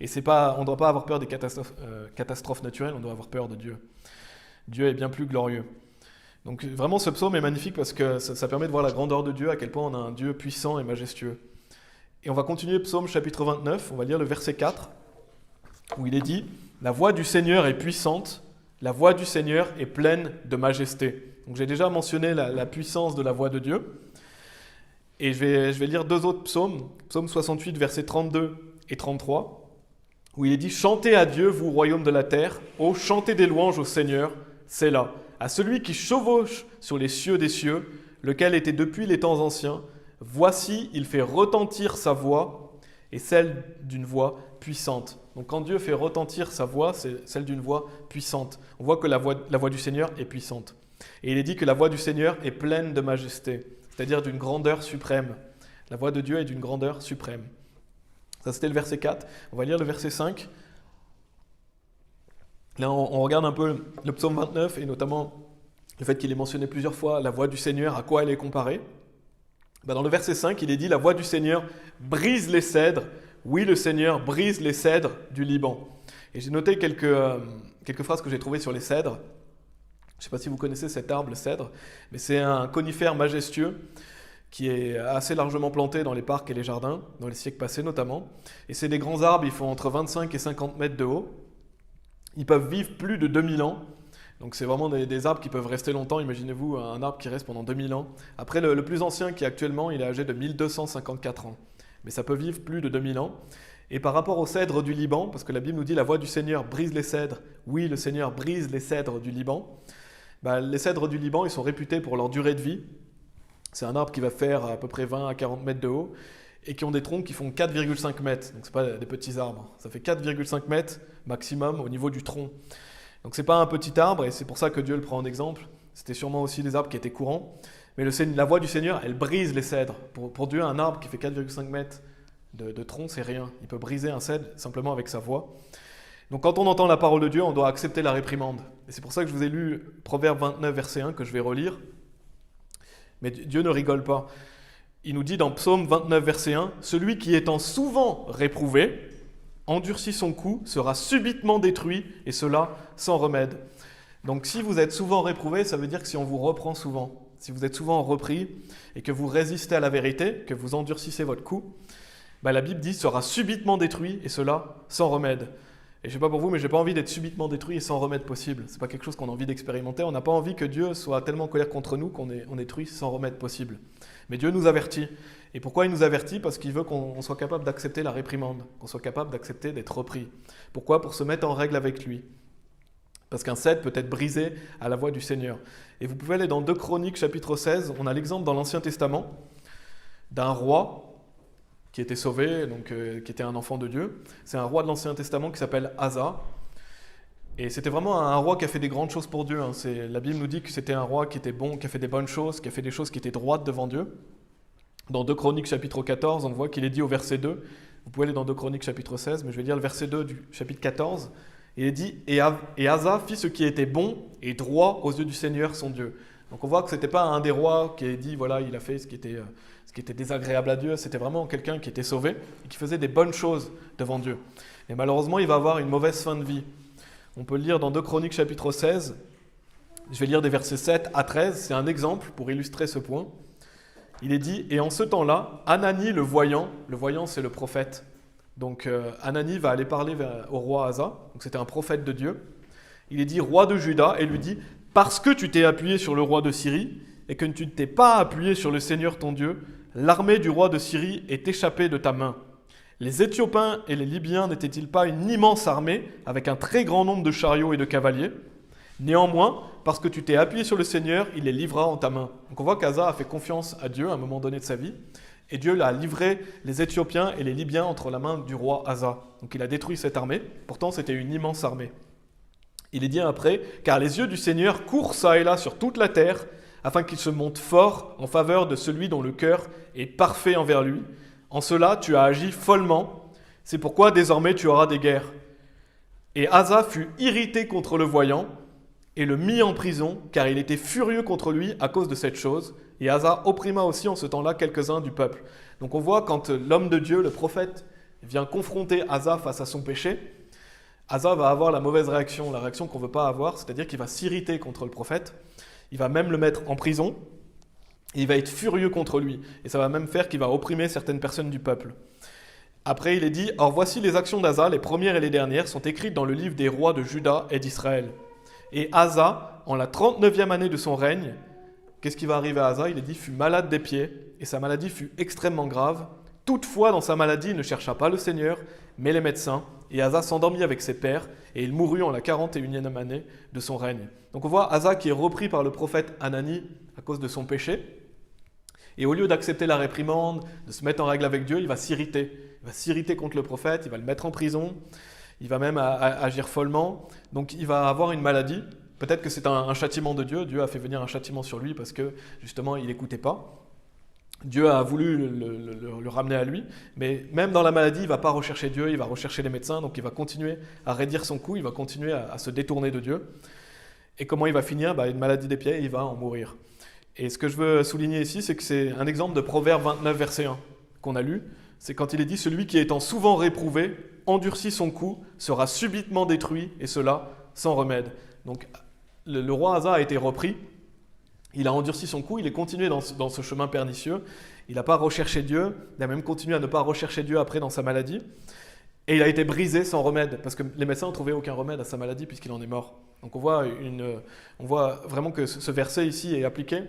Et on ne doit pas avoir peur des catastrophes naturelles, on doit avoir peur de Dieu. Dieu est bien plus glorieux. Donc vraiment ce psaume est magnifique parce que ça permet de voir la grandeur de Dieu, à quel point on a un Dieu puissant et majestueux. Et on va continuer psaume chapitre 29, on va lire le verset 4, où il est dit « La voix du Seigneur est puissante, la voix du Seigneur est pleine de majesté. » Donc j'ai déjà mentionné la puissance de la voix de Dieu. Et je vais lire deux autres psaumes, psaume 68, versets 32 et 33, où il est dit « Chantez à Dieu, vous royaume de la terre, ô chantez des louanges au Seigneur, c'est là, à celui qui chevauche sur les cieux des cieux, lequel était depuis les temps anciens. Voici, il fait retentir sa voix et celle d'une voix puissante. » Donc quand Dieu fait retentir sa voix, c'est celle d'une voix puissante. On voit que la voix du Seigneur est puissante. Et il est dit que la voix du Seigneur est pleine de majesté, c'est-à-dire d'une grandeur suprême. La voix de Dieu est d'une grandeur suprême. Ça, c'était le verset 4. On va lire le verset 5. Là, on regarde un peu le psaume 29 et notamment le fait qu'il est mentionné plusieurs fois, la voix du Seigneur, à quoi elle est comparée. Dans le verset 5, il est dit « La voix du Seigneur brise les cèdres. Oui, le Seigneur brise les cèdres du Liban. » Et j'ai noté quelques phrases que j'ai trouvées sur les cèdres. Je ne sais pas si vous connaissez cet arbre, le cèdre, mais c'est un conifère majestueux qui est assez largement planté dans les parcs et les jardins, dans les siècles passés notamment. Et c'est des grands arbres, ils font entre 25 et 50 mètres de haut. Ils peuvent vivre plus de 2000 ans. Donc c'est vraiment des arbres qui peuvent rester longtemps. Imaginez-vous un arbre qui reste pendant 2000 ans. Après, le plus ancien qui est actuellement, il est âgé de 1254 ans. Mais ça peut vivre plus de 2000 ans. Et par rapport aux cèdres du Liban, parce que la Bible nous dit « La voix du Seigneur brise les cèdres. Oui, le Seigneur brise les cèdres du Liban. » Les cèdres du Liban, ils sont réputés pour leur durée de vie. C'est un arbre qui va faire à peu près 20 à 40 mètres de haut et qui ont des troncs qui font 4,5 mètres. Donc ce pas des petits arbres. Ça fait 4,5 mètres maximum au niveau du tronc. Donc ce n'est pas un petit arbre et c'est pour ça que Dieu le prend en exemple. C'était sûrement aussi des arbres qui étaient courants. Mais la voix du Seigneur, elle brise les cèdres. Pour Dieu, un arbre qui fait 4,5 mètres de tronc, c'est rien. Il peut briser un cèdre simplement avec sa voix. Donc quand on entend la parole de Dieu, on doit accepter la réprimande. Et c'est pour ça que je vous ai lu Proverbe 29, verset 1, que je vais relire. Mais Dieu ne rigole pas. Il nous dit dans Psaume 29, verset 1, « Celui qui étant souvent réprouvé, endurcit son cou, sera subitement détruit, et cela sans remède. » Donc si vous êtes souvent réprouvé, ça veut dire que si on vous reprend souvent, si vous êtes souvent repris, et que vous résistez à la vérité, que vous endurcissez votre cou, la Bible dit « sera subitement détruit, et cela sans remède ». Et je ne sais pas pour vous, mais je n'ai pas envie d'être subitement détruit et sans remède possible. Ce n'est pas quelque chose qu'on a envie d'expérimenter. On n'a pas envie que Dieu soit tellement en colère contre nous qu'on est détruit sans remède possible. Mais Dieu nous avertit. Et pourquoi il nous avertit? Parce qu'il veut qu'on soit capable d'accepter la réprimande, qu'on soit capable d'accepter d'être repris. Pourquoi? Pour se mettre en règle avec lui. Parce qu'un cèdre peut être brisé à la voix du Seigneur. Et vous pouvez aller dans 2 Chroniques, chapitre 16. On a l'exemple dans l'Ancien Testament d'un roi qui était sauvé, donc qui était un enfant de Dieu. C'est un roi de l'Ancien Testament qui s'appelle Asa. Et c'était vraiment un roi qui a fait des grandes choses pour Dieu. La Bible nous dit que c'était un roi qui était bon, qui a fait des bonnes choses, qui a fait des choses qui étaient droites devant Dieu. Dans 2 Chroniques, chapitre 14, on voit qu'il est dit au verset 2. Vous pouvez aller dans 2 Chroniques, chapitre 16, mais je vais lire le verset 2 du chapitre 14. Il est dit « Et Asa fit ce qui était bon et droit aux yeux du Seigneur son Dieu. » Donc on voit que ce n'était pas un des rois qui a dit « Voilà, il a fait ce qui était désagréable à Dieu. » C'était vraiment quelqu'un qui était sauvé et qui faisait des bonnes choses devant Dieu. Et malheureusement, il va avoir une mauvaise fin de vie. On peut le lire dans 2 Chroniques, chapitre 16. Je vais lire des versets 7 à 13. C'est un exemple pour illustrer ce point. Il est dit « Et en ce temps-là, Hanani le voyant c'est le prophète. » Donc Hanani va aller parler au roi Asa. Donc c'était un prophète de Dieu. Il est dit « Roi de Juda » et lui dit « Parce que tu t'es appuyé sur le roi de Syrie et que tu ne t'es pas appuyé sur le Seigneur ton Dieu, l'armée du roi de Syrie est échappée de ta main. Les Éthiopiens et les Libyens n'étaient-ils pas une immense armée avec un très grand nombre de chariots et de cavaliers? Néanmoins, parce que tu t'es appuyé sur le Seigneur, il les livra en ta main. » Donc on voit qu'Asa a fait confiance à Dieu à un moment donné de sa vie. Et Dieu a livré les Éthiopiens et les Libyens entre la main du roi Asa. Donc il a détruit cette armée. Pourtant, c'était une immense armée. Il est dit après, car les yeux du Seigneur courent çà et là sur toute la terre, afin qu'il se montre fort en faveur de celui dont le cœur est parfait envers lui. En cela, tu as agi follement. C'est pourquoi désormais tu auras des guerres. Et Asa fut irrité contre le voyant et le mit en prison, car il était furieux contre lui à cause de cette chose. Et Asa opprima aussi en ce temps-là quelques-uns du peuple. Donc on voit quand l'homme de Dieu, le prophète, vient confronter Asa face à son péché, Asa va avoir la mauvaise réaction, la réaction qu'on ne veut pas avoir, c'est-à-dire qu'il va s'irriter contre le prophète, il va même le mettre en prison, et il va être furieux contre lui. Et ça va même faire qu'il va opprimer certaines personnes du peuple. Après, il est dit, « Or voici les actions d'Asa, les premières et les dernières, sont écrites dans le livre des rois de Juda et d'Israël. Et Asa, en la 39e année de son règne, qu'est-ce qui va arriver à Asa? Il est dit, fut malade des pieds, et sa maladie fut extrêmement grave. Toutefois, dans sa maladie, il ne chercha pas le Seigneur, mais les médecins. Et Asa s'endormit avec ses pères, et il mourut en la 41e année de son règne. » Donc on voit Asa qui est repris par le prophète Hanani à cause de son péché. Et au lieu d'accepter la réprimande, de se mettre en règle avec Dieu, il va s'irriter. Il va s'irriter contre le prophète, il va le mettre en prison, il va même agir follement. Donc il va avoir une maladie. Peut-être que c'est un châtiment de Dieu. Dieu a fait venir un châtiment sur lui parce que justement il n'écoutait pas. Dieu a voulu le ramener à lui, mais même dans la maladie, il ne va pas rechercher Dieu, il va rechercher les médecins, donc il va continuer à raidir son cou, il va continuer à se détourner de Dieu. Et comment il va finir? Une maladie des pieds, il va en mourir. Et ce que je veux souligner ici, c'est que c'est un exemple de Proverbe 29, verset 1, qu'on a lu. C'est quand il est dit « Celui qui étant souvent réprouvé, endurcit son cou, sera subitement détruit, et cela sans remède. » Donc le roi Asa a été repris, il a endurci son cou, il est continué dans ce chemin pernicieux, il n'a pas recherché Dieu, il a même continué à ne pas rechercher Dieu après dans sa maladie, et il a été brisé sans remède, parce que les médecins n'ont trouvé aucun remède à sa maladie puisqu'il en est mort. Donc on voit vraiment que ce verset ici est appliqué,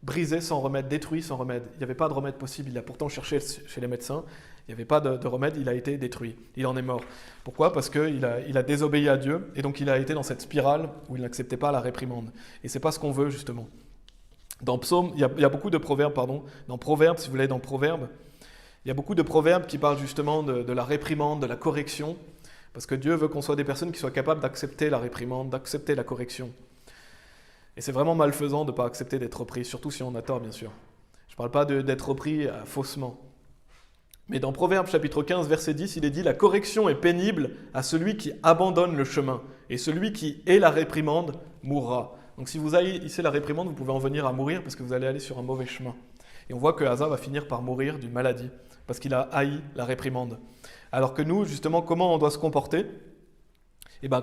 brisé sans remède, détruit sans remède. Il n'y avait pas de remède possible, il a pourtant cherché chez les médecins, il n'y avait pas de remède, il a été détruit, il en est mort. Pourquoi? Parce qu'il a désobéi à Dieu, et donc il a été dans cette spirale où il n'acceptait pas la réprimande. Et ce n'est pas ce qu'on veut justement. Dans Psaume, il y a beaucoup de proverbes, dans Proverbes, si vous voulez, dans Proverbes, il y a beaucoup de proverbes qui parlent justement de la réprimande, de la correction, parce que Dieu veut qu'on soit des personnes qui soient capables d'accepter la réprimande, d'accepter la correction. Et c'est vraiment malfaisant de ne pas accepter d'être repris, surtout si on a tort, bien sûr. Je ne parle pas d'être repris faussement. Mais dans Proverbes chapitre 15, verset 10, il est dit « La correction est pénible à celui qui abandonne le chemin, et celui qui hait la réprimande mourra. » Donc si vous haïssez la réprimande, vous pouvez en venir à mourir parce que vous allez aller sur un mauvais chemin. Et on voit que Asa va finir par mourir d'une maladie parce qu'il a haï la réprimande. Alors que nous, justement, comment on doit se comporter?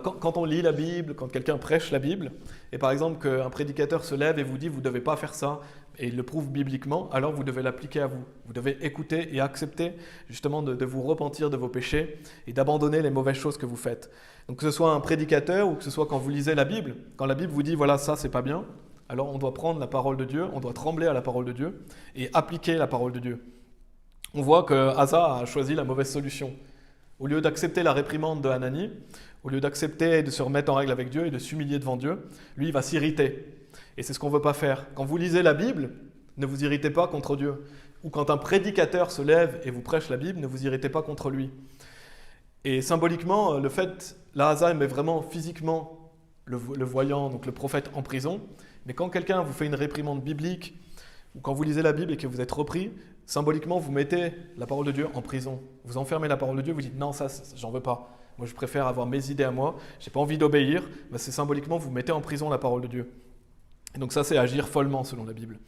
Quand on lit la Bible, quand quelqu'un prêche la Bible, et par exemple qu'un prédicateur se lève et vous dit « vous ne devez pas faire ça », et il le prouve bibliquement, alors vous devez l'appliquer à vous. Vous devez écouter et accepter justement de vous repentir de vos péchés et d'abandonner les mauvaises choses que vous faites. Donc que ce soit un prédicateur ou que ce soit quand vous lisez la Bible, quand la Bible vous dit « voilà, ça c'est pas bien », alors on doit prendre la parole de Dieu, on doit trembler à la parole de Dieu et appliquer la parole de Dieu. On voit que Asa a choisi la mauvaise solution. Au lieu d'accepter la réprimande de Hanani, au lieu d'accepter de se remettre en règle avec Dieu et de s'humilier devant Dieu, lui il va s'irriter. Et c'est ce qu'on ne veut pas faire. Quand vous lisez la Bible, ne vous irritez pas contre Dieu. Ou quand un prédicateur se lève et vous prêche la Bible, ne vous irritez pas contre lui. Et symboliquement, le fait, là Asa met vraiment physiquement le voyant, donc le prophète en prison, mais quand quelqu'un vous fait une réprimande biblique, ou quand vous lisez la Bible et que vous êtes repris, symboliquement vous mettez la parole de Dieu en prison. Vous enfermez la parole de Dieu, vous dites non, ça j'en veux pas. Moi je préfère avoir mes idées à moi, j'ai pas envie d'obéir, c'est symboliquement vous mettez en prison la parole de Dieu. Et donc ça, c'est agir follement selon la Bible.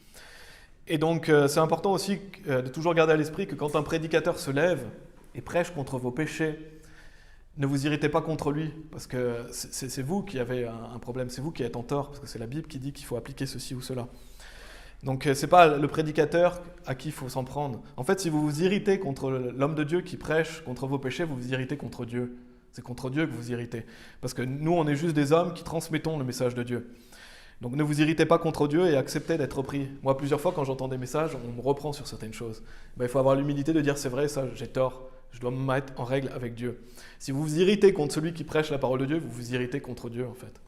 Et donc c'est important aussi de toujours garder à l'esprit que quand un prédicateur se lève et prêche contre vos péchés, ne vous irritez pas contre lui, parce que c'est vous qui avez un problème, c'est vous qui êtes en tort, parce que c'est la Bible qui dit qu'il faut appliquer ceci ou cela. Donc ce n'est pas le prédicateur à qui il faut s'en prendre. En fait, si vous vous irritez contre l'homme de Dieu qui prêche contre vos péchés, vous vous irritez contre Dieu. C'est contre Dieu que vous vous irritez. Parce que nous, on est juste des hommes qui transmettons le message de Dieu. Donc ne vous irritez pas contre Dieu et acceptez d'être repris. Moi, plusieurs fois, quand j'entends des messages, on me reprend sur certaines choses. Il faut avoir l'humilité de dire c'est vrai, ça, j'ai tort. Je dois me mettre en règle avec Dieu. Si vous vous irritez contre celui qui prêche la parole de Dieu, vous vous irritez contre Dieu, en fait.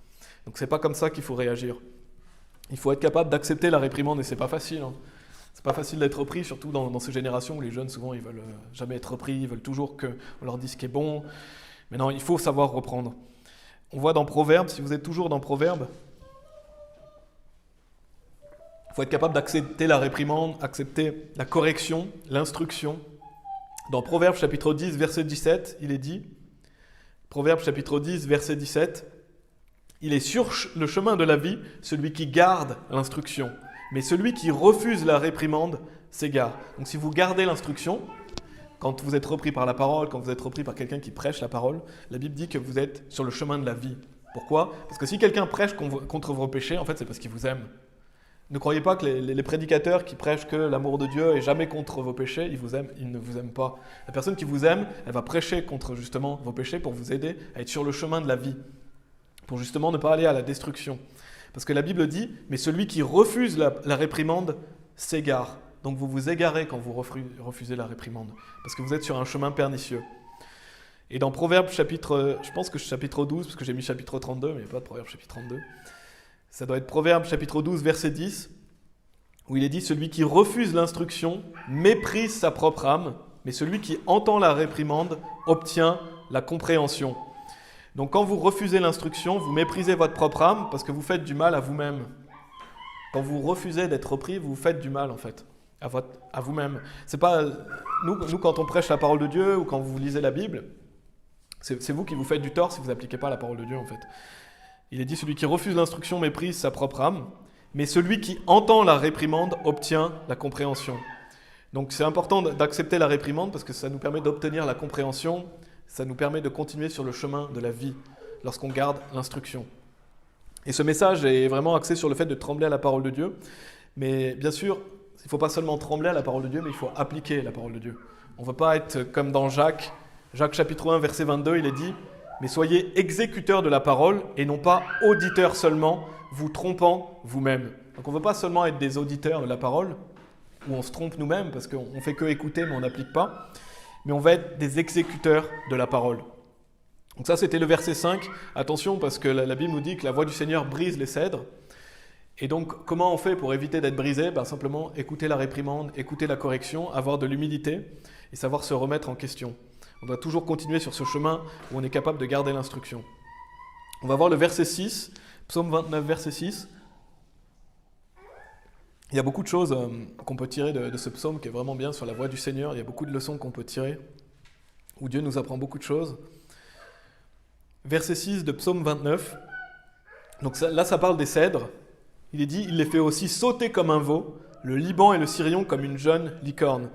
Donc c'est pas comme ça qu'il faut réagir. Il faut être capable d'accepter la réprimande, et c'est pas facile. C'est pas facile d'être repris, surtout dans ces générations où les jeunes, souvent, ils veulent jamais être repris, ils veulent toujours qu'on leur dise ce qui est bon. Mais non, il faut savoir reprendre. On voit dans Proverbes, si vous êtes toujours dans Proverbes, il faut être capable d'accepter la réprimande, accepter la correction, l'instruction. Dans Proverbes chapitre 10, verset 17, il est dit, Proverbes chapitre 10, verset 17, « Il est sur le chemin de la vie celui qui garde l'instruction, mais celui qui refuse la réprimande s'égare. » Donc si vous gardez l'instruction, quand vous êtes repris par la parole, quand vous êtes repris par quelqu'un qui prêche la parole, la Bible dit que vous êtes sur le chemin de la vie. Pourquoi ? Parce que si quelqu'un prêche contre vos péchés, en fait, c'est parce qu'il vous aime. Ne croyez pas que les prédicateurs qui prêchent que l'amour de Dieu est jamais contre vos péchés, ils vous aiment, ils ne vous aiment pas. La personne qui vous aime, elle va prêcher contre justement vos péchés pour vous aider à être sur le chemin de la vie, pour justement ne pas aller à la destruction. Parce que la Bible dit, mais celui qui refuse la réprimande s'égare. Donc vous vous égarez quand vous refusez la réprimande, parce que vous êtes sur un chemin pernicieux. Et dans Proverbes chapitre, je pense que chapitre 12, parce que j'ai mis chapitre 32, mais il n'y a pas de Proverbes chapitre 32. Ça doit être Proverbes chapitre 12, verset 10, où il est dit « Celui qui refuse l'instruction méprise sa propre âme, mais celui qui entend la réprimande obtient la compréhension. » Donc quand vous refusez l'instruction, vous méprisez votre propre âme parce que vous faites du mal à vous-même. Quand vous refusez d'être repris, vous faites du mal en fait, à vous-même. C'est pas nous, quand on prêche la parole de Dieu ou quand vous lisez la Bible, c'est vous qui vous faites du tort si vous n'appliquez pas la parole de Dieu en fait. Il est dit, celui qui refuse l'instruction méprise sa propre âme, mais celui qui entend la réprimande obtient la compréhension. Donc c'est important d'accepter la réprimande parce que ça nous permet d'obtenir la compréhension, ça nous permet de continuer sur le chemin de la vie lorsqu'on garde l'instruction. Et ce message est vraiment axé sur le fait de trembler à la parole de Dieu, mais bien sûr, il ne faut pas seulement trembler à la parole de Dieu, mais il faut appliquer la parole de Dieu. On ne veut pas être comme dans Jacques chapitre 1, verset 22, il est dit « Mais soyez exécuteurs de la parole et non pas auditeurs seulement, vous trompant vous-même. » Donc on ne veut pas seulement être des auditeurs de la parole, où on se trompe nous-mêmes parce qu'on ne fait que écouter mais on n'applique pas, mais on va être des exécuteurs de la parole. Donc ça c'était le verset 5. Attention parce que la Bible nous dit que la voix du Seigneur brise les cèdres. Et donc comment on fait pour éviter d'être brisé ? Simplement écouter la réprimande, écouter la correction, avoir de l'humilité et savoir se remettre en question. On doit toujours continuer sur ce chemin où on est capable de garder l'instruction. On va voir le verset 6, psaume 29, verset 6. Il y a beaucoup de choses qu'on peut tirer de ce psaume qui est vraiment bien sur la voix du Seigneur. Il y a beaucoup de leçons qu'on peut tirer, où Dieu nous apprend beaucoup de choses. Verset 6 de psaume 29. Donc là, ça parle des cèdres. Il est dit, il les fait aussi sauter comme un veau, le Liban et le Sirion comme une jeune licorne.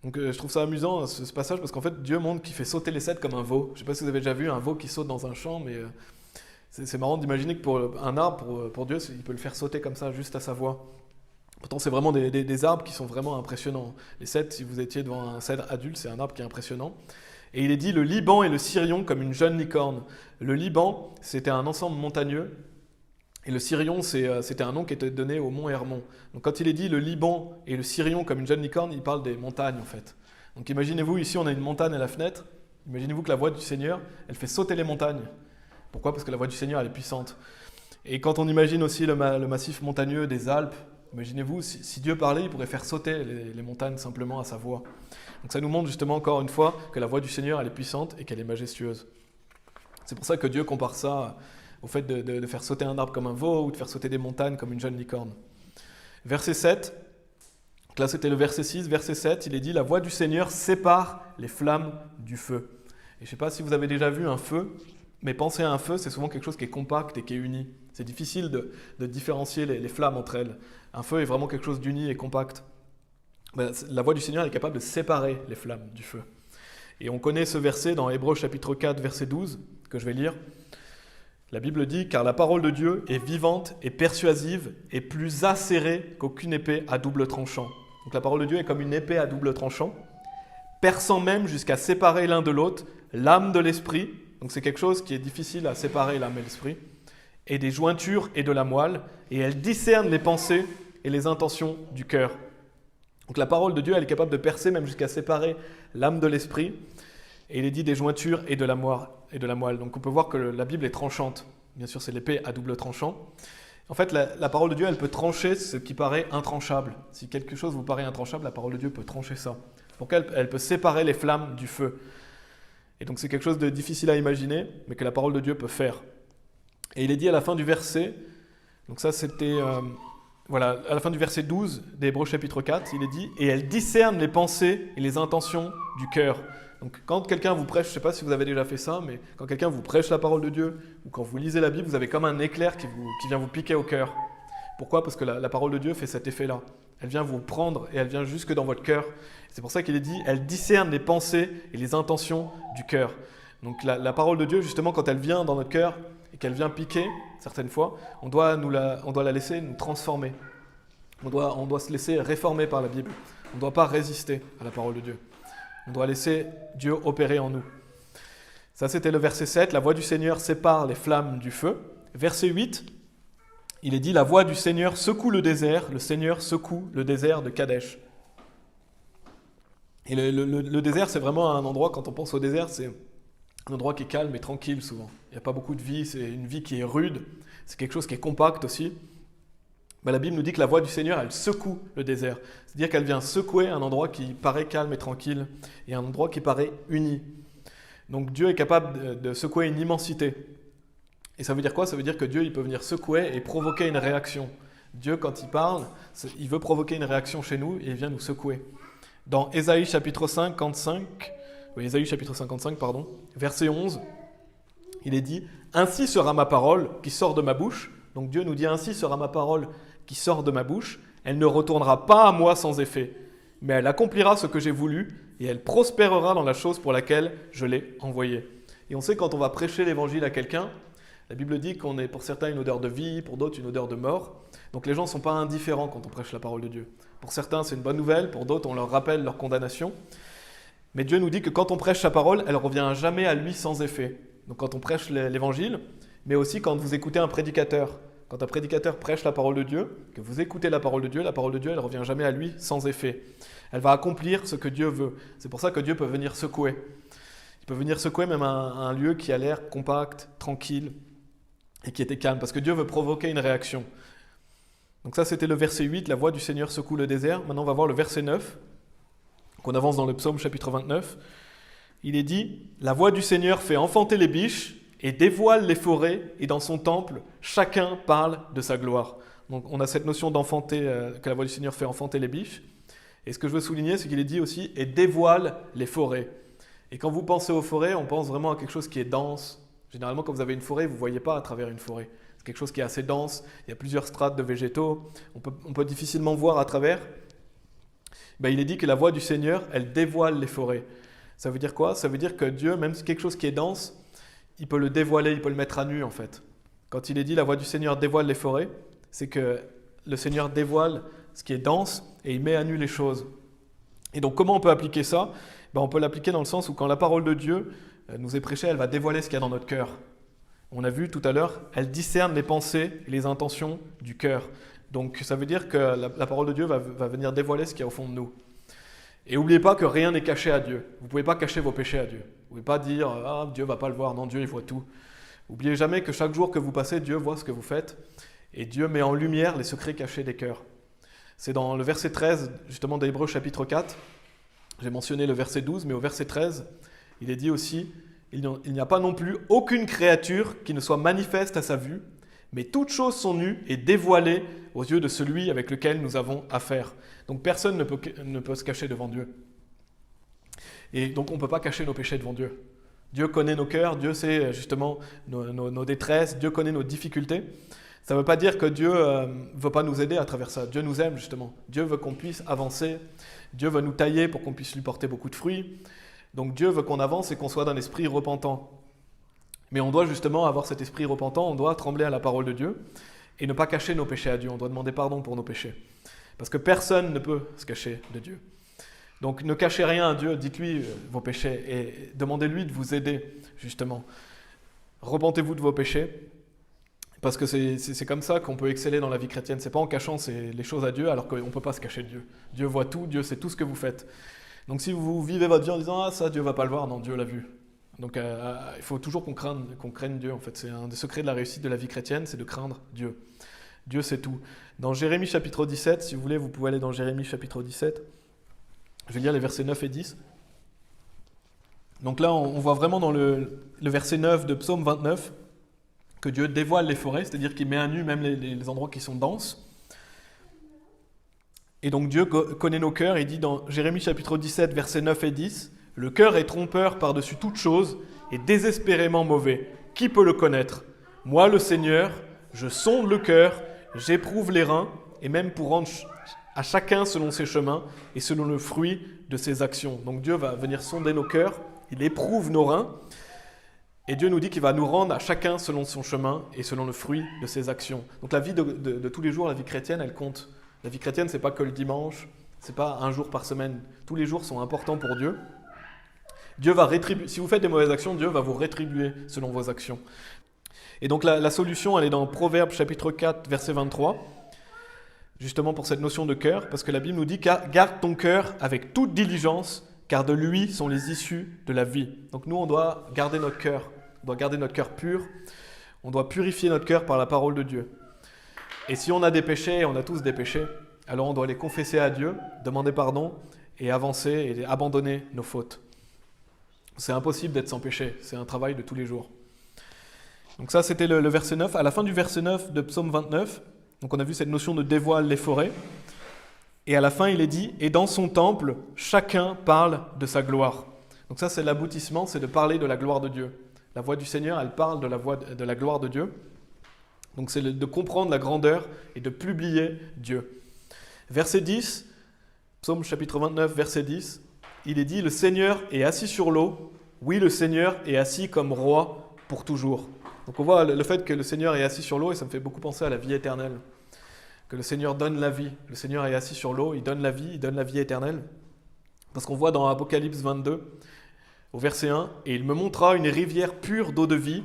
Donc je trouve ça amusant ce passage parce qu'en fait Dieu montre qu'il fait sauter les cèdres comme un veau. Je ne sais pas si vous avez déjà vu un veau qui saute dans un champ, mais c'est marrant d'imaginer que pour un arbre, pour Dieu, il peut le faire sauter comme ça, juste à sa voix. Pourtant c'est vraiment des arbres qui sont vraiment impressionnants. Les cèdres, si vous étiez devant un cèdre adulte, c'est un arbre qui est impressionnant. Et il est dit le Liban et le Sirion comme une jeune licorne. Le Liban, c'était un ensemble montagneux. Et le Sirion, c'était un nom qui était donné au mont Hermon. Donc quand il est dit le Liban et le Sirion comme une jeune licorne, il parle des montagnes en fait. Donc imaginez-vous, ici on a une montagne à la fenêtre. Imaginez-vous que la voix du Seigneur, elle fait sauter les montagnes. Pourquoi ? Parce que la voix du Seigneur, elle est puissante. Et quand on imagine aussi le massif montagneux des Alpes, imaginez-vous, si Dieu parlait, il pourrait faire sauter les montagnes simplement à sa voix. Donc ça nous montre justement encore une fois que la voix du Seigneur, elle est puissante et qu'elle est majestueuse. C'est pour ça que Dieu compare ça au fait de faire sauter un arbre comme un veau ou de faire sauter des montagnes comme une jeune licorne. Verset 7, donc là c'était le verset 6, verset 7, il est dit « La voix du Seigneur sépare les flammes du feu ». Et je ne sais pas si vous avez déjà vu un feu, mais pensez à un feu, c'est souvent quelque chose qui est compact et qui est uni. C'est difficile de différencier les flammes entre elles. Un feu est vraiment quelque chose d'uni et compact. La voix du Seigneur est capable de séparer les flammes du feu. Et on connaît ce verset dans Hébreux chapitre 4, verset 12, que je vais lire. La Bible dit « Car la parole de Dieu est vivante et persuasive et plus acérée qu'aucune épée à double tranchant. » Donc la parole de Dieu est comme une épée à double tranchant, perçant même jusqu'à séparer l'un de l'autre l'âme de l'esprit. Donc c'est quelque chose qui est difficile à séparer, l'âme et l'esprit, et des jointures et de la moelle, et elle discerne les pensées et les intentions du cœur. Donc la parole de Dieu, elle est capable de percer même jusqu'à séparer l'âme de l'esprit, et il est dit des jointures et de la moelle. Donc on peut voir que la Bible est tranchante. Bien sûr, c'est l'épée à double tranchant. En fait, la parole de Dieu, elle peut trancher ce qui paraît intranchable. Si quelque chose vous paraît intranchable, la parole de Dieu peut trancher ça. Pourquoi elle peut séparer les flammes du feu. Et donc c'est quelque chose de difficile à imaginer, mais que la parole de Dieu peut faire. Et il est dit à la fin du verset, donc ça c'était, voilà, à la fin du verset 12 d'Hébreux chapitre 4, il est dit « Et elle discerne les pensées et les intentions du cœur ». Donc quand quelqu'un vous prêche, je ne sais pas si vous avez déjà fait ça, mais quand quelqu'un vous prêche la parole de Dieu, ou quand vous lisez la Bible, vous avez comme un éclair qui vient vous piquer au cœur. Pourquoi ? Parce que la parole de Dieu fait cet effet-là. Elle vient vous prendre et elle vient jusque dans votre cœur. C'est pour ça qu'il est dit, elle discerne les pensées et les intentions du cœur. Donc la parole de Dieu, justement, quand elle vient dans notre cœur et qu'elle vient piquer, certaines fois, on doit la laisser nous transformer. On doit se laisser réformer par la Bible. On ne doit pas résister à la parole de Dieu. On doit laisser Dieu opérer en nous. Ça, c'était le verset 7. La voix du Seigneur sépare les flammes du feu. Verset 8, il est dit, la voix du Seigneur secoue le désert. Le Seigneur secoue le désert de Kadesh. Et le désert, c'est vraiment un endroit, quand on pense au désert, c'est un endroit qui est calme et tranquille souvent. Il n'y a pas beaucoup de vie, c'est une vie qui est rude. C'est quelque chose qui est compact aussi. Mais la Bible nous dit que la voix du Seigneur, elle secoue le désert. C'est-à-dire qu'elle vient secouer un endroit qui paraît calme et tranquille et un endroit qui paraît uni. Donc Dieu est capable de secouer une immensité. Et ça veut dire quoi ? Ça veut dire que Dieu, il peut venir secouer et provoquer une réaction. Dieu, quand il parle, il veut provoquer une réaction chez nous et il vient nous secouer. Dans Ésaïe chapitre 55, verset 11, il est dit « Ainsi sera ma parole qui sort de ma bouche ». Donc Dieu nous dit « Ainsi sera ma parole qui sort de ma bouche. Elle ne retournera pas à moi sans effet, mais elle accomplira ce que j'ai voulu et elle prospérera dans la chose pour laquelle je l'ai envoyée. » Et on sait quand on va prêcher l'évangile à quelqu'un, la Bible dit qu'on est pour certains une odeur de vie, pour d'autres une odeur de mort. Donc les gens ne sont pas indifférents quand on prêche la parole de Dieu. Pour certains, c'est une bonne nouvelle, pour d'autres, on leur rappelle leur condamnation. Mais Dieu nous dit que quand on prêche sa parole, elle ne revient jamais à lui sans effet. Donc quand on prêche l'évangile, mais aussi quand vous écoutez un prédicateur. Quand un prédicateur prêche la parole de Dieu, que vous écoutez la parole de Dieu, elle ne revient jamais à lui sans effet. Elle va accomplir ce que Dieu veut. C'est pour ça que Dieu peut venir secouer. Il peut venir secouer même un lieu qui a l'air compact, tranquille et qui était calme, parce que Dieu veut provoquer une réaction. Donc ça, c'était le verset 8, la voix du Seigneur secoue le désert. Maintenant, on va voir le verset 9, qu'on avance dans le psaume chapitre 29. Il est dit, la voix du Seigneur fait enfanter les biches et dévoile les forêts, et dans son temple, chacun parle de sa gloire. Donc on a cette notion d'enfanter, que la voix du Seigneur fait enfanter les biches. Et ce que je veux souligner, c'est qu'il est dit aussi, et dévoile les forêts. Et quand vous pensez aux forêts, on pense vraiment à quelque chose qui est dense. Généralement, quand vous avez une forêt, vous ne voyez pas à travers une forêt. C'est quelque chose qui est assez dense, il y a plusieurs strates de végétaux, on peut difficilement voir à travers. Ben, il est dit que la voix du Seigneur, elle dévoile les forêts. Ça veut dire quoi ? Ça veut dire que Dieu, même si quelque chose qui est dense, il peut le dévoiler, il peut le mettre à nu en fait. Quand il est dit la voix du Seigneur dévoile les forêts, c'est que le Seigneur dévoile ce qui est dense et il met à nu les choses. Et donc comment on peut appliquer ça ? Ben, on peut l'appliquer dans le sens où quand la parole de Dieu nous est prêchée, elle va dévoiler ce qu'il y a dans notre cœur. On a vu tout à l'heure, elle discerne les pensées et les intentions du cœur. Donc ça veut dire que la parole de Dieu va venir dévoiler ce qu'il y a au fond de nous. Et n'oubliez pas que rien n'est caché à Dieu. Vous ne pouvez pas cacher vos péchés à Dieu. Vous ne pouvez pas dire « Ah, Dieu ne va pas le voir ». Non, Dieu, il voit tout. N'oubliez jamais que chaque jour que vous passez, Dieu voit ce que vous faites. Et Dieu met en lumière les secrets cachés des cœurs. C'est dans le verset 13, justement, d'Hébreux chapitre 4. J'ai mentionné le verset 12, mais au verset 13, il est dit aussi « Il n'y a pas non plus aucune créature qui ne soit manifeste à sa vue, mais toutes choses sont nues et dévoilées aux yeux de celui avec lequel nous avons affaire. » Donc personne ne peut se cacher devant Dieu. Et donc on ne peut pas cacher nos péchés devant Dieu. Dieu connaît nos cœurs, Dieu sait justement nos détresses, Dieu connaît nos difficultés. Ça ne veut pas dire que Dieu ne veut pas nous aider à travers ça. Dieu nous aime justement. Dieu veut qu'on puisse avancer. Dieu veut nous tailler pour qu'on puisse lui porter beaucoup de fruits. Donc Dieu veut qu'on avance et qu'on soit d'un esprit repentant. Mais on doit justement avoir cet esprit repentant, on doit trembler à la parole de Dieu et ne pas cacher nos péchés à Dieu. On doit demander pardon pour nos péchés. Parce que personne ne peut se cacher de Dieu. Donc ne cachez rien à Dieu, dites-lui vos péchés et demandez-lui de vous aider, justement. Repentez-vous de vos péchés, parce que c'est comme ça qu'on peut exceller dans la vie chrétienne. C'est pas en cachant les choses à Dieu, alors qu'on ne peut pas se cacher de Dieu. Dieu voit tout, Dieu sait tout ce que vous faites. Donc si vous vivez votre vie en disant « Ah, ça, Dieu ne va pas le voir », non, Dieu l'a vu. Donc il faut toujours qu'on craigne Dieu, en fait. C'est un des secrets de la réussite de la vie chrétienne, c'est de craindre Dieu. Dieu sait tout. Dans Jérémie chapitre 17, si vous voulez, vous pouvez aller dans Jérémie chapitre 17. Je vais lire les versets 9 et 10. Donc là, on voit vraiment dans le verset 9 de Psaume 29 que Dieu dévoile les forêts, c'est-à-dire qu'il met à nu même les endroits qui sont denses. Et donc Dieu connaît nos cœurs, il dit dans Jérémie chapitre 17, versets 9 et 10, « Le cœur est trompeur par-dessus toute chose et désespérément mauvais. Qui peut le connaître? Moi, le Seigneur, je sonde le cœur, j'éprouve les reins, et même pour rendre à chacun selon ses chemins et selon le fruit de ses actions. » Donc Dieu va venir sonder nos cœurs, il éprouve nos reins, et Dieu nous dit qu'il va nous rendre à chacun selon son chemin et selon le fruit de ses actions. Donc la vie de tous les jours, la vie chrétienne, elle compte. La vie chrétienne, c'est pas que le dimanche, c'est pas un jour par semaine. Tous les jours sont importants pour Dieu. Dieu va rétribuer. Si vous faites des mauvaises actions, Dieu va vous rétribuer selon vos actions. Et donc la solution, elle est dans Proverbes chapitre 4, verset 23, justement pour cette notion de cœur, parce que la Bible nous dit « Garde ton cœur avec toute diligence, car de lui sont les issues de la vie. » Donc nous, on doit garder notre cœur. On doit garder notre cœur pur. On doit purifier notre cœur par la parole de Dieu. Et si on a des péchés, et on a tous des péchés, alors on doit les confesser à Dieu, demander pardon et avancer et abandonner nos fautes. C'est impossible d'être sans péché, c'est un travail de tous les jours. Donc ça, c'était le verset 9. À la fin du verset 9 de Psaume 29, donc on a vu cette notion de dévoile les forêts. Et à la fin, il est dit « Et dans son temple, chacun parle de sa gloire. » Donc ça, c'est l'aboutissement, c'est de parler de la gloire de Dieu. La voix du Seigneur, elle parle de la gloire de Dieu. Donc c'est de comprendre la grandeur et de publier Dieu. Verset 10, Psaume chapitre 29, verset 10, il est dit « Le Seigneur est assis sur l'eau, oui, le Seigneur est assis comme roi pour toujours. » Donc on voit le fait que le Seigneur est assis sur l'eau, et ça me fait beaucoup penser à la vie éternelle. Que le Seigneur donne la vie. Le Seigneur est assis sur l'eau, il donne la vie éternelle. Parce qu'on voit dans Apocalypse 22, au verset 1, « Et il me montra une rivière pure d'eau de vie,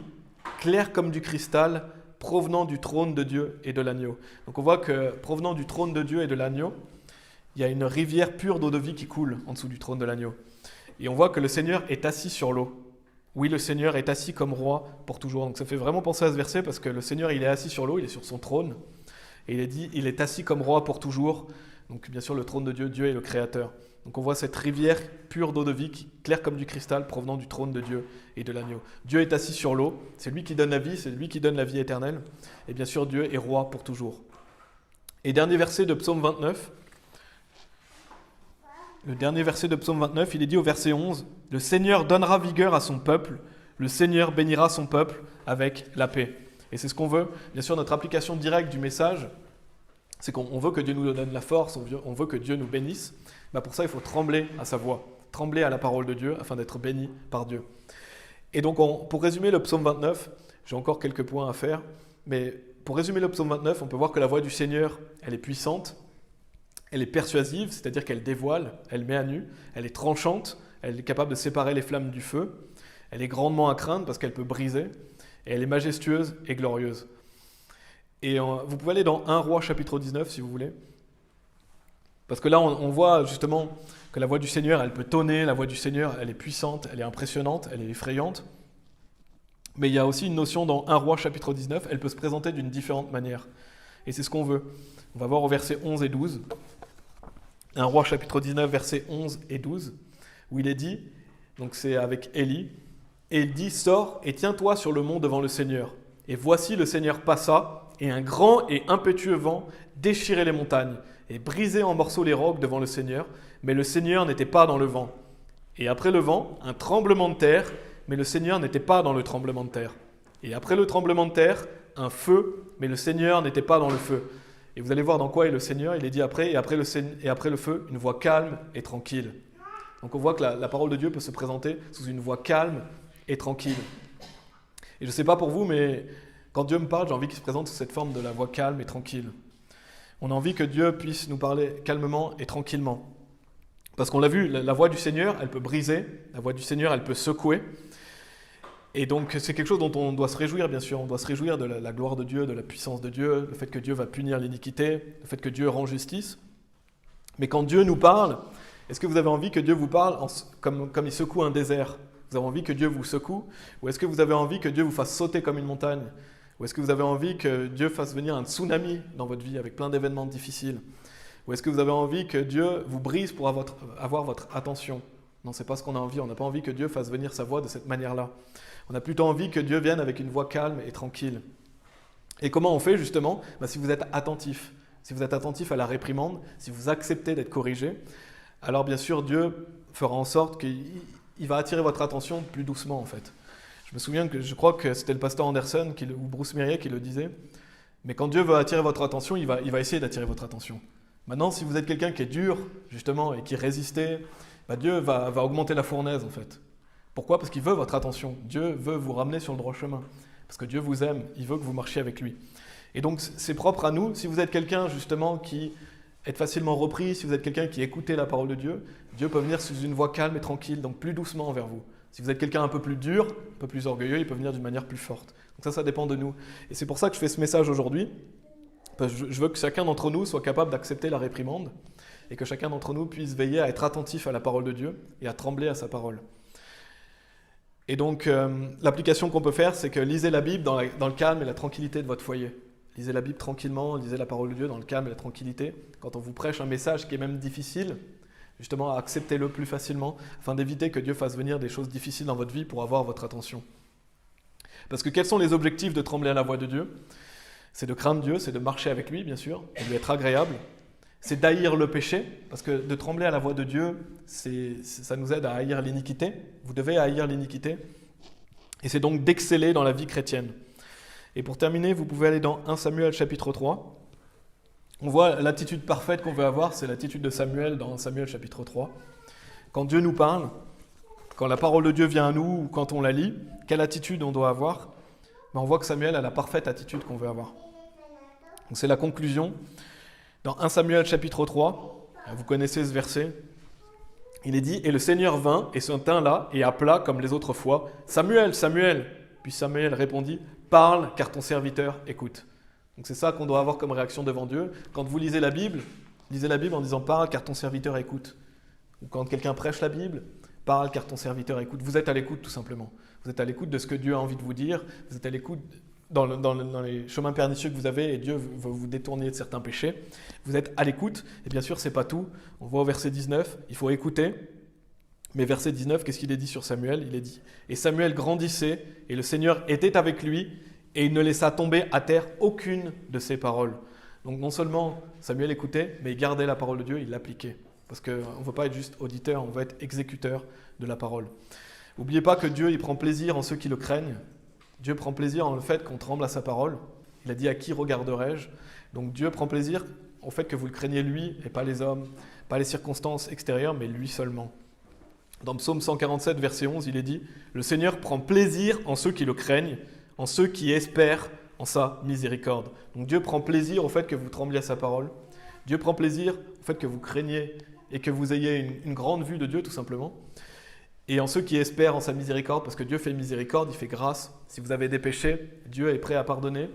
claire comme du cristal, provenant du trône de Dieu et de l'agneau. » Donc on voit que provenant du trône de Dieu et de l'agneau, il y a une rivière pure d'eau de vie qui coule en dessous du trône de l'agneau. Et on voit que le Seigneur est assis sur l'eau. Oui, le Seigneur est assis comme roi pour toujours. Donc ça fait vraiment penser à ce verset parce que le Seigneur, il est assis sur l'eau, il est sur son trône. Et il est dit, il est assis comme roi pour toujours. Donc bien sûr, le trône de Dieu, Dieu est le Créateur. Donc on voit cette rivière pure d'eau de vie, claire comme du cristal, provenant du trône de Dieu et de l'agneau. Dieu est assis sur l'eau, c'est lui qui donne la vie, c'est lui qui donne la vie éternelle. Et bien sûr, Dieu est roi pour toujours. Et dernier verset de Psaume 29. Le dernier verset de Psaume 29, il est dit au verset 11, « Le Seigneur donnera vigueur à son peuple, le Seigneur bénira son peuple avec la paix. » Et c'est ce qu'on veut. Bien sûr, notre application directe du message, c'est qu'on veut que Dieu nous donne la force, on veut que Dieu nous bénisse. Bah pour ça, il faut trembler à sa voix, trembler à la parole de Dieu afin d'être béni par Dieu. Et donc, pour résumer le psaume 29, j'ai encore quelques points à faire, mais pour résumer le psaume 29, on peut voir que la voix du Seigneur, elle est puissante, elle est persuasive, c'est-à-dire qu'elle dévoile, elle met à nu, elle est tranchante, elle est capable de séparer les flammes du feu, elle est grandement à craindre parce qu'elle peut briser, et elle est majestueuse et glorieuse. Et vous pouvez aller dans 1 Roi chapitre 19 si vous voulez. Parce que là, on voit justement que la voix du Seigneur, elle peut tonner, la voix du Seigneur, elle est puissante, elle est impressionnante, elle est effrayante. Mais il y a aussi une notion dans 1 Roi chapitre 19, elle peut se présenter d'une différente manière. Et c'est ce qu'on veut. On va voir au verset 11 et 12. 1 Roi chapitre 19, versets 11 et 12, où il est dit, donc c'est avec Élie, et il dit, « Sors et tiens-toi sur le mont devant le Seigneur. Et voici le Seigneur passa, et un grand et impétueux vent déchirait les montagnes, et brisait en morceaux les rocs devant le Seigneur, mais le Seigneur n'était pas dans le vent. Et après le vent, un tremblement de terre, mais le Seigneur n'était pas dans le tremblement de terre. Et après le tremblement de terre, un feu, mais le Seigneur n'était pas dans le feu. » Et vous allez voir dans quoi est le Seigneur, il est dit après, et après le feu, une voix calme et tranquille. Donc on voit que la parole de Dieu peut se présenter sous une voix calme et tranquille. Et je ne sais pas pour vous, mais quand Dieu me parle, j'ai envie qu'il se présente sous cette forme de la voix calme et tranquille. On a envie que Dieu puisse nous parler calmement et tranquillement. Parce qu'on l'a vu, la voix du Seigneur, elle peut briser, la voix du Seigneur, elle peut secouer. Et donc c'est quelque chose dont on doit se réjouir, bien sûr. On doit se réjouir de la gloire de Dieu, de la puissance de Dieu, le fait que Dieu va punir l'iniquité, le fait que Dieu rend justice. Mais quand Dieu nous parle, est-ce que vous avez envie que Dieu vous parle comme il secoue un désert ? Vous avez envie que Dieu vous secoue ? Ou est-ce que vous avez envie que Dieu vous fasse sauter comme une montagne ? Ou Ou est-ce que vous avez envie que Dieu fasse venir un tsunami dans votre vie avec plein d'événements difficiles? Ou est-ce que vous avez envie que Dieu vous brise pour avoir votre attention? Non, ce n'est pas ce qu'on a envie. On n'a pas envie que Dieu fasse venir sa voix de cette manière-là. On a plutôt envie que Dieu vienne avec une voix calme et tranquille. Et comment on fait justement? Si vous êtes attentif. Si vous êtes attentif à la réprimande, si vous acceptez d'être corrigé, alors bien sûr Dieu fera en sorte qu'il va attirer votre attention plus doucement en fait. Je me souviens je crois que c'était le pasteur Anderson ou Bruce Myrier qui le disait, mais quand Dieu veut attirer votre attention, il va essayer d'attirer votre attention. Maintenant, si vous êtes quelqu'un qui est dur justement et qui résistait, Dieu va augmenter la fournaise en fait. Pourquoi? Parce qu'il veut votre attention. Dieu veut vous ramener sur le droit chemin. Parce que Dieu vous aime, il veut que vous marchiez avec lui. Et donc c'est propre à nous. Si vous êtes quelqu'un justement qui est facilement repris, si vous êtes quelqu'un qui écoutez la parole de Dieu, Dieu peut venir sous une voix calme et tranquille, donc plus doucement envers vous. Si vous êtes quelqu'un un peu plus dur, un peu plus orgueilleux, il peut venir d'une manière plus forte. Donc ça dépend de nous. Et c'est pour ça que je fais ce message aujourd'hui. Parce que je veux que chacun d'entre nous soit capable d'accepter la réprimande et que chacun d'entre nous puisse veiller à être attentif à la parole de Dieu et à trembler à sa parole. Et donc, l'application qu'on peut faire, c'est que lisez la Bible dans le calme et la tranquillité de votre foyer. Lisez la Bible tranquillement, lisez la parole de Dieu dans le calme et la tranquillité. Quand on vous prêche un message qui est même difficile, justement, acceptez-le plus facilement, afin d'éviter que Dieu fasse venir des choses difficiles dans votre vie pour avoir votre attention. Parce que quels sont les objectifs de trembler à la voix de Dieu? C'est de craindre Dieu, c'est de marcher avec lui, bien sûr, de lui être agréable. C'est d'haïr le péché, parce que de trembler à la voix de Dieu, ça nous aide à haïr l'iniquité. Vous devez haïr l'iniquité. Et c'est donc d'exceller dans la vie chrétienne. Et pour terminer, vous pouvez aller dans 1 Samuel chapitre 3. On voit l'attitude parfaite qu'on veut avoir, c'est l'attitude de Samuel dans 1 Samuel chapitre 3. Quand Dieu nous parle, quand la parole de Dieu vient à nous ou quand on la lit, quelle attitude on doit avoir? On voit que Samuel a la parfaite attitude qu'on veut avoir. Donc c'est la conclusion. Dans 1 Samuel chapitre 3, vous connaissez ce verset, il est dit « Et le Seigneur vint et se tint là et appela comme les autres fois, « Samuel, Samuel !» Puis Samuel répondit « Parle, car ton serviteur écoute. » Donc c'est ça qu'on doit avoir comme réaction devant Dieu. Quand vous lisez la Bible en disant « Parle, car ton serviteur écoute. » Ou quand quelqu'un prêche la Bible, « Parle, car ton serviteur écoute. » Vous êtes à l'écoute tout simplement. Vous êtes à l'écoute de ce que Dieu a envie de vous dire. Vous êtes à l'écoute dans les chemins pernicieux que vous avez et Dieu veut vous détourner de certains péchés. Vous êtes à l'écoute. Et bien sûr, ce n'est pas tout. On voit au verset 19, il faut écouter. Mais verset 19, qu'est-ce qu'il est dit sur Samuel? Il est dit « Et Samuel grandissait, et le Seigneur était avec lui, et il ne laissa tomber à terre aucune de ses paroles. » Donc non seulement Samuel écoutait, mais il gardait la parole de Dieu, il l'appliquait. Parce qu'on ne veut pas être juste auditeur, on veut être exécuteur de la parole. N'oubliez pas que Dieu, il prend plaisir en ceux qui le craignent. Dieu prend plaisir en le fait qu'on tremble à sa parole. Il a dit « À qui regarderai-je » Donc Dieu prend plaisir au fait que vous le craignez lui, et pas les hommes, pas les circonstances extérieures, mais lui seulement. Dans Psaume 147, verset 11, il est dit « Le Seigneur prend plaisir en ceux qui le craignent, en ceux qui espèrent en sa miséricorde. » Donc Dieu prend plaisir au fait que vous trembliez à sa parole. Dieu prend plaisir au fait que vous craigniez et que vous ayez une grande vue de Dieu, tout simplement. Et en ceux qui espèrent en sa miséricorde, parce que Dieu fait miséricorde, il fait grâce. Si vous avez des péchés, Dieu est prêt à pardonner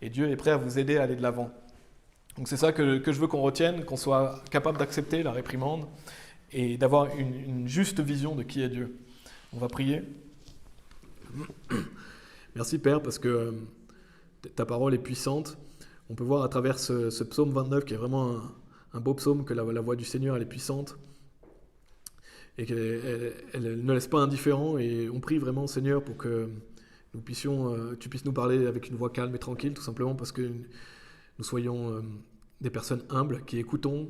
et Dieu est prêt à vous aider à aller de l'avant. Donc c'est ça que je veux qu'on retienne, qu'on soit capable d'accepter la réprimande et d'avoir une juste vision de qui est Dieu. On va prier. Merci Père, parce que ta parole est puissante. On peut voir à travers ce psaume 29, qui est vraiment un beau psaume, que la voix du Seigneur elle est puissante et qu'elle ne laisse pas indifférent. Et on prie vraiment, Seigneur, pour que tu puisses nous parler avec une voix calme et tranquille, tout simplement parce que nous soyons des personnes humbles, qui écoutons,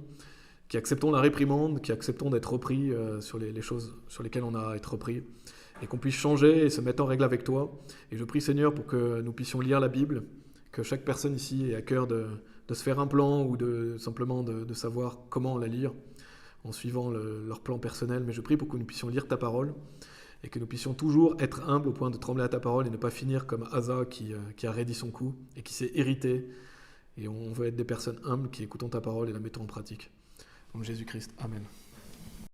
qui acceptons la réprimande, qui acceptons d'être repris sur les choses sur lesquelles on a à être repris, et qu'on puisse changer et se mettre en règle avec toi. Et je prie, Seigneur, pour que nous puissions lire la Bible, que chaque personne ici ait à cœur de se faire un plan ou simplement de savoir comment la lire en suivant leur plan personnel. Mais je prie pour que nous puissions lire ta parole et que nous puissions toujours être humbles au point de trembler à ta parole et ne pas finir comme Asa qui a raidi son cou et qui s'est irrité. Et on veut être des personnes humbles qui écoutons ta parole et la mettons en pratique. En Jésus-Christ. Amen.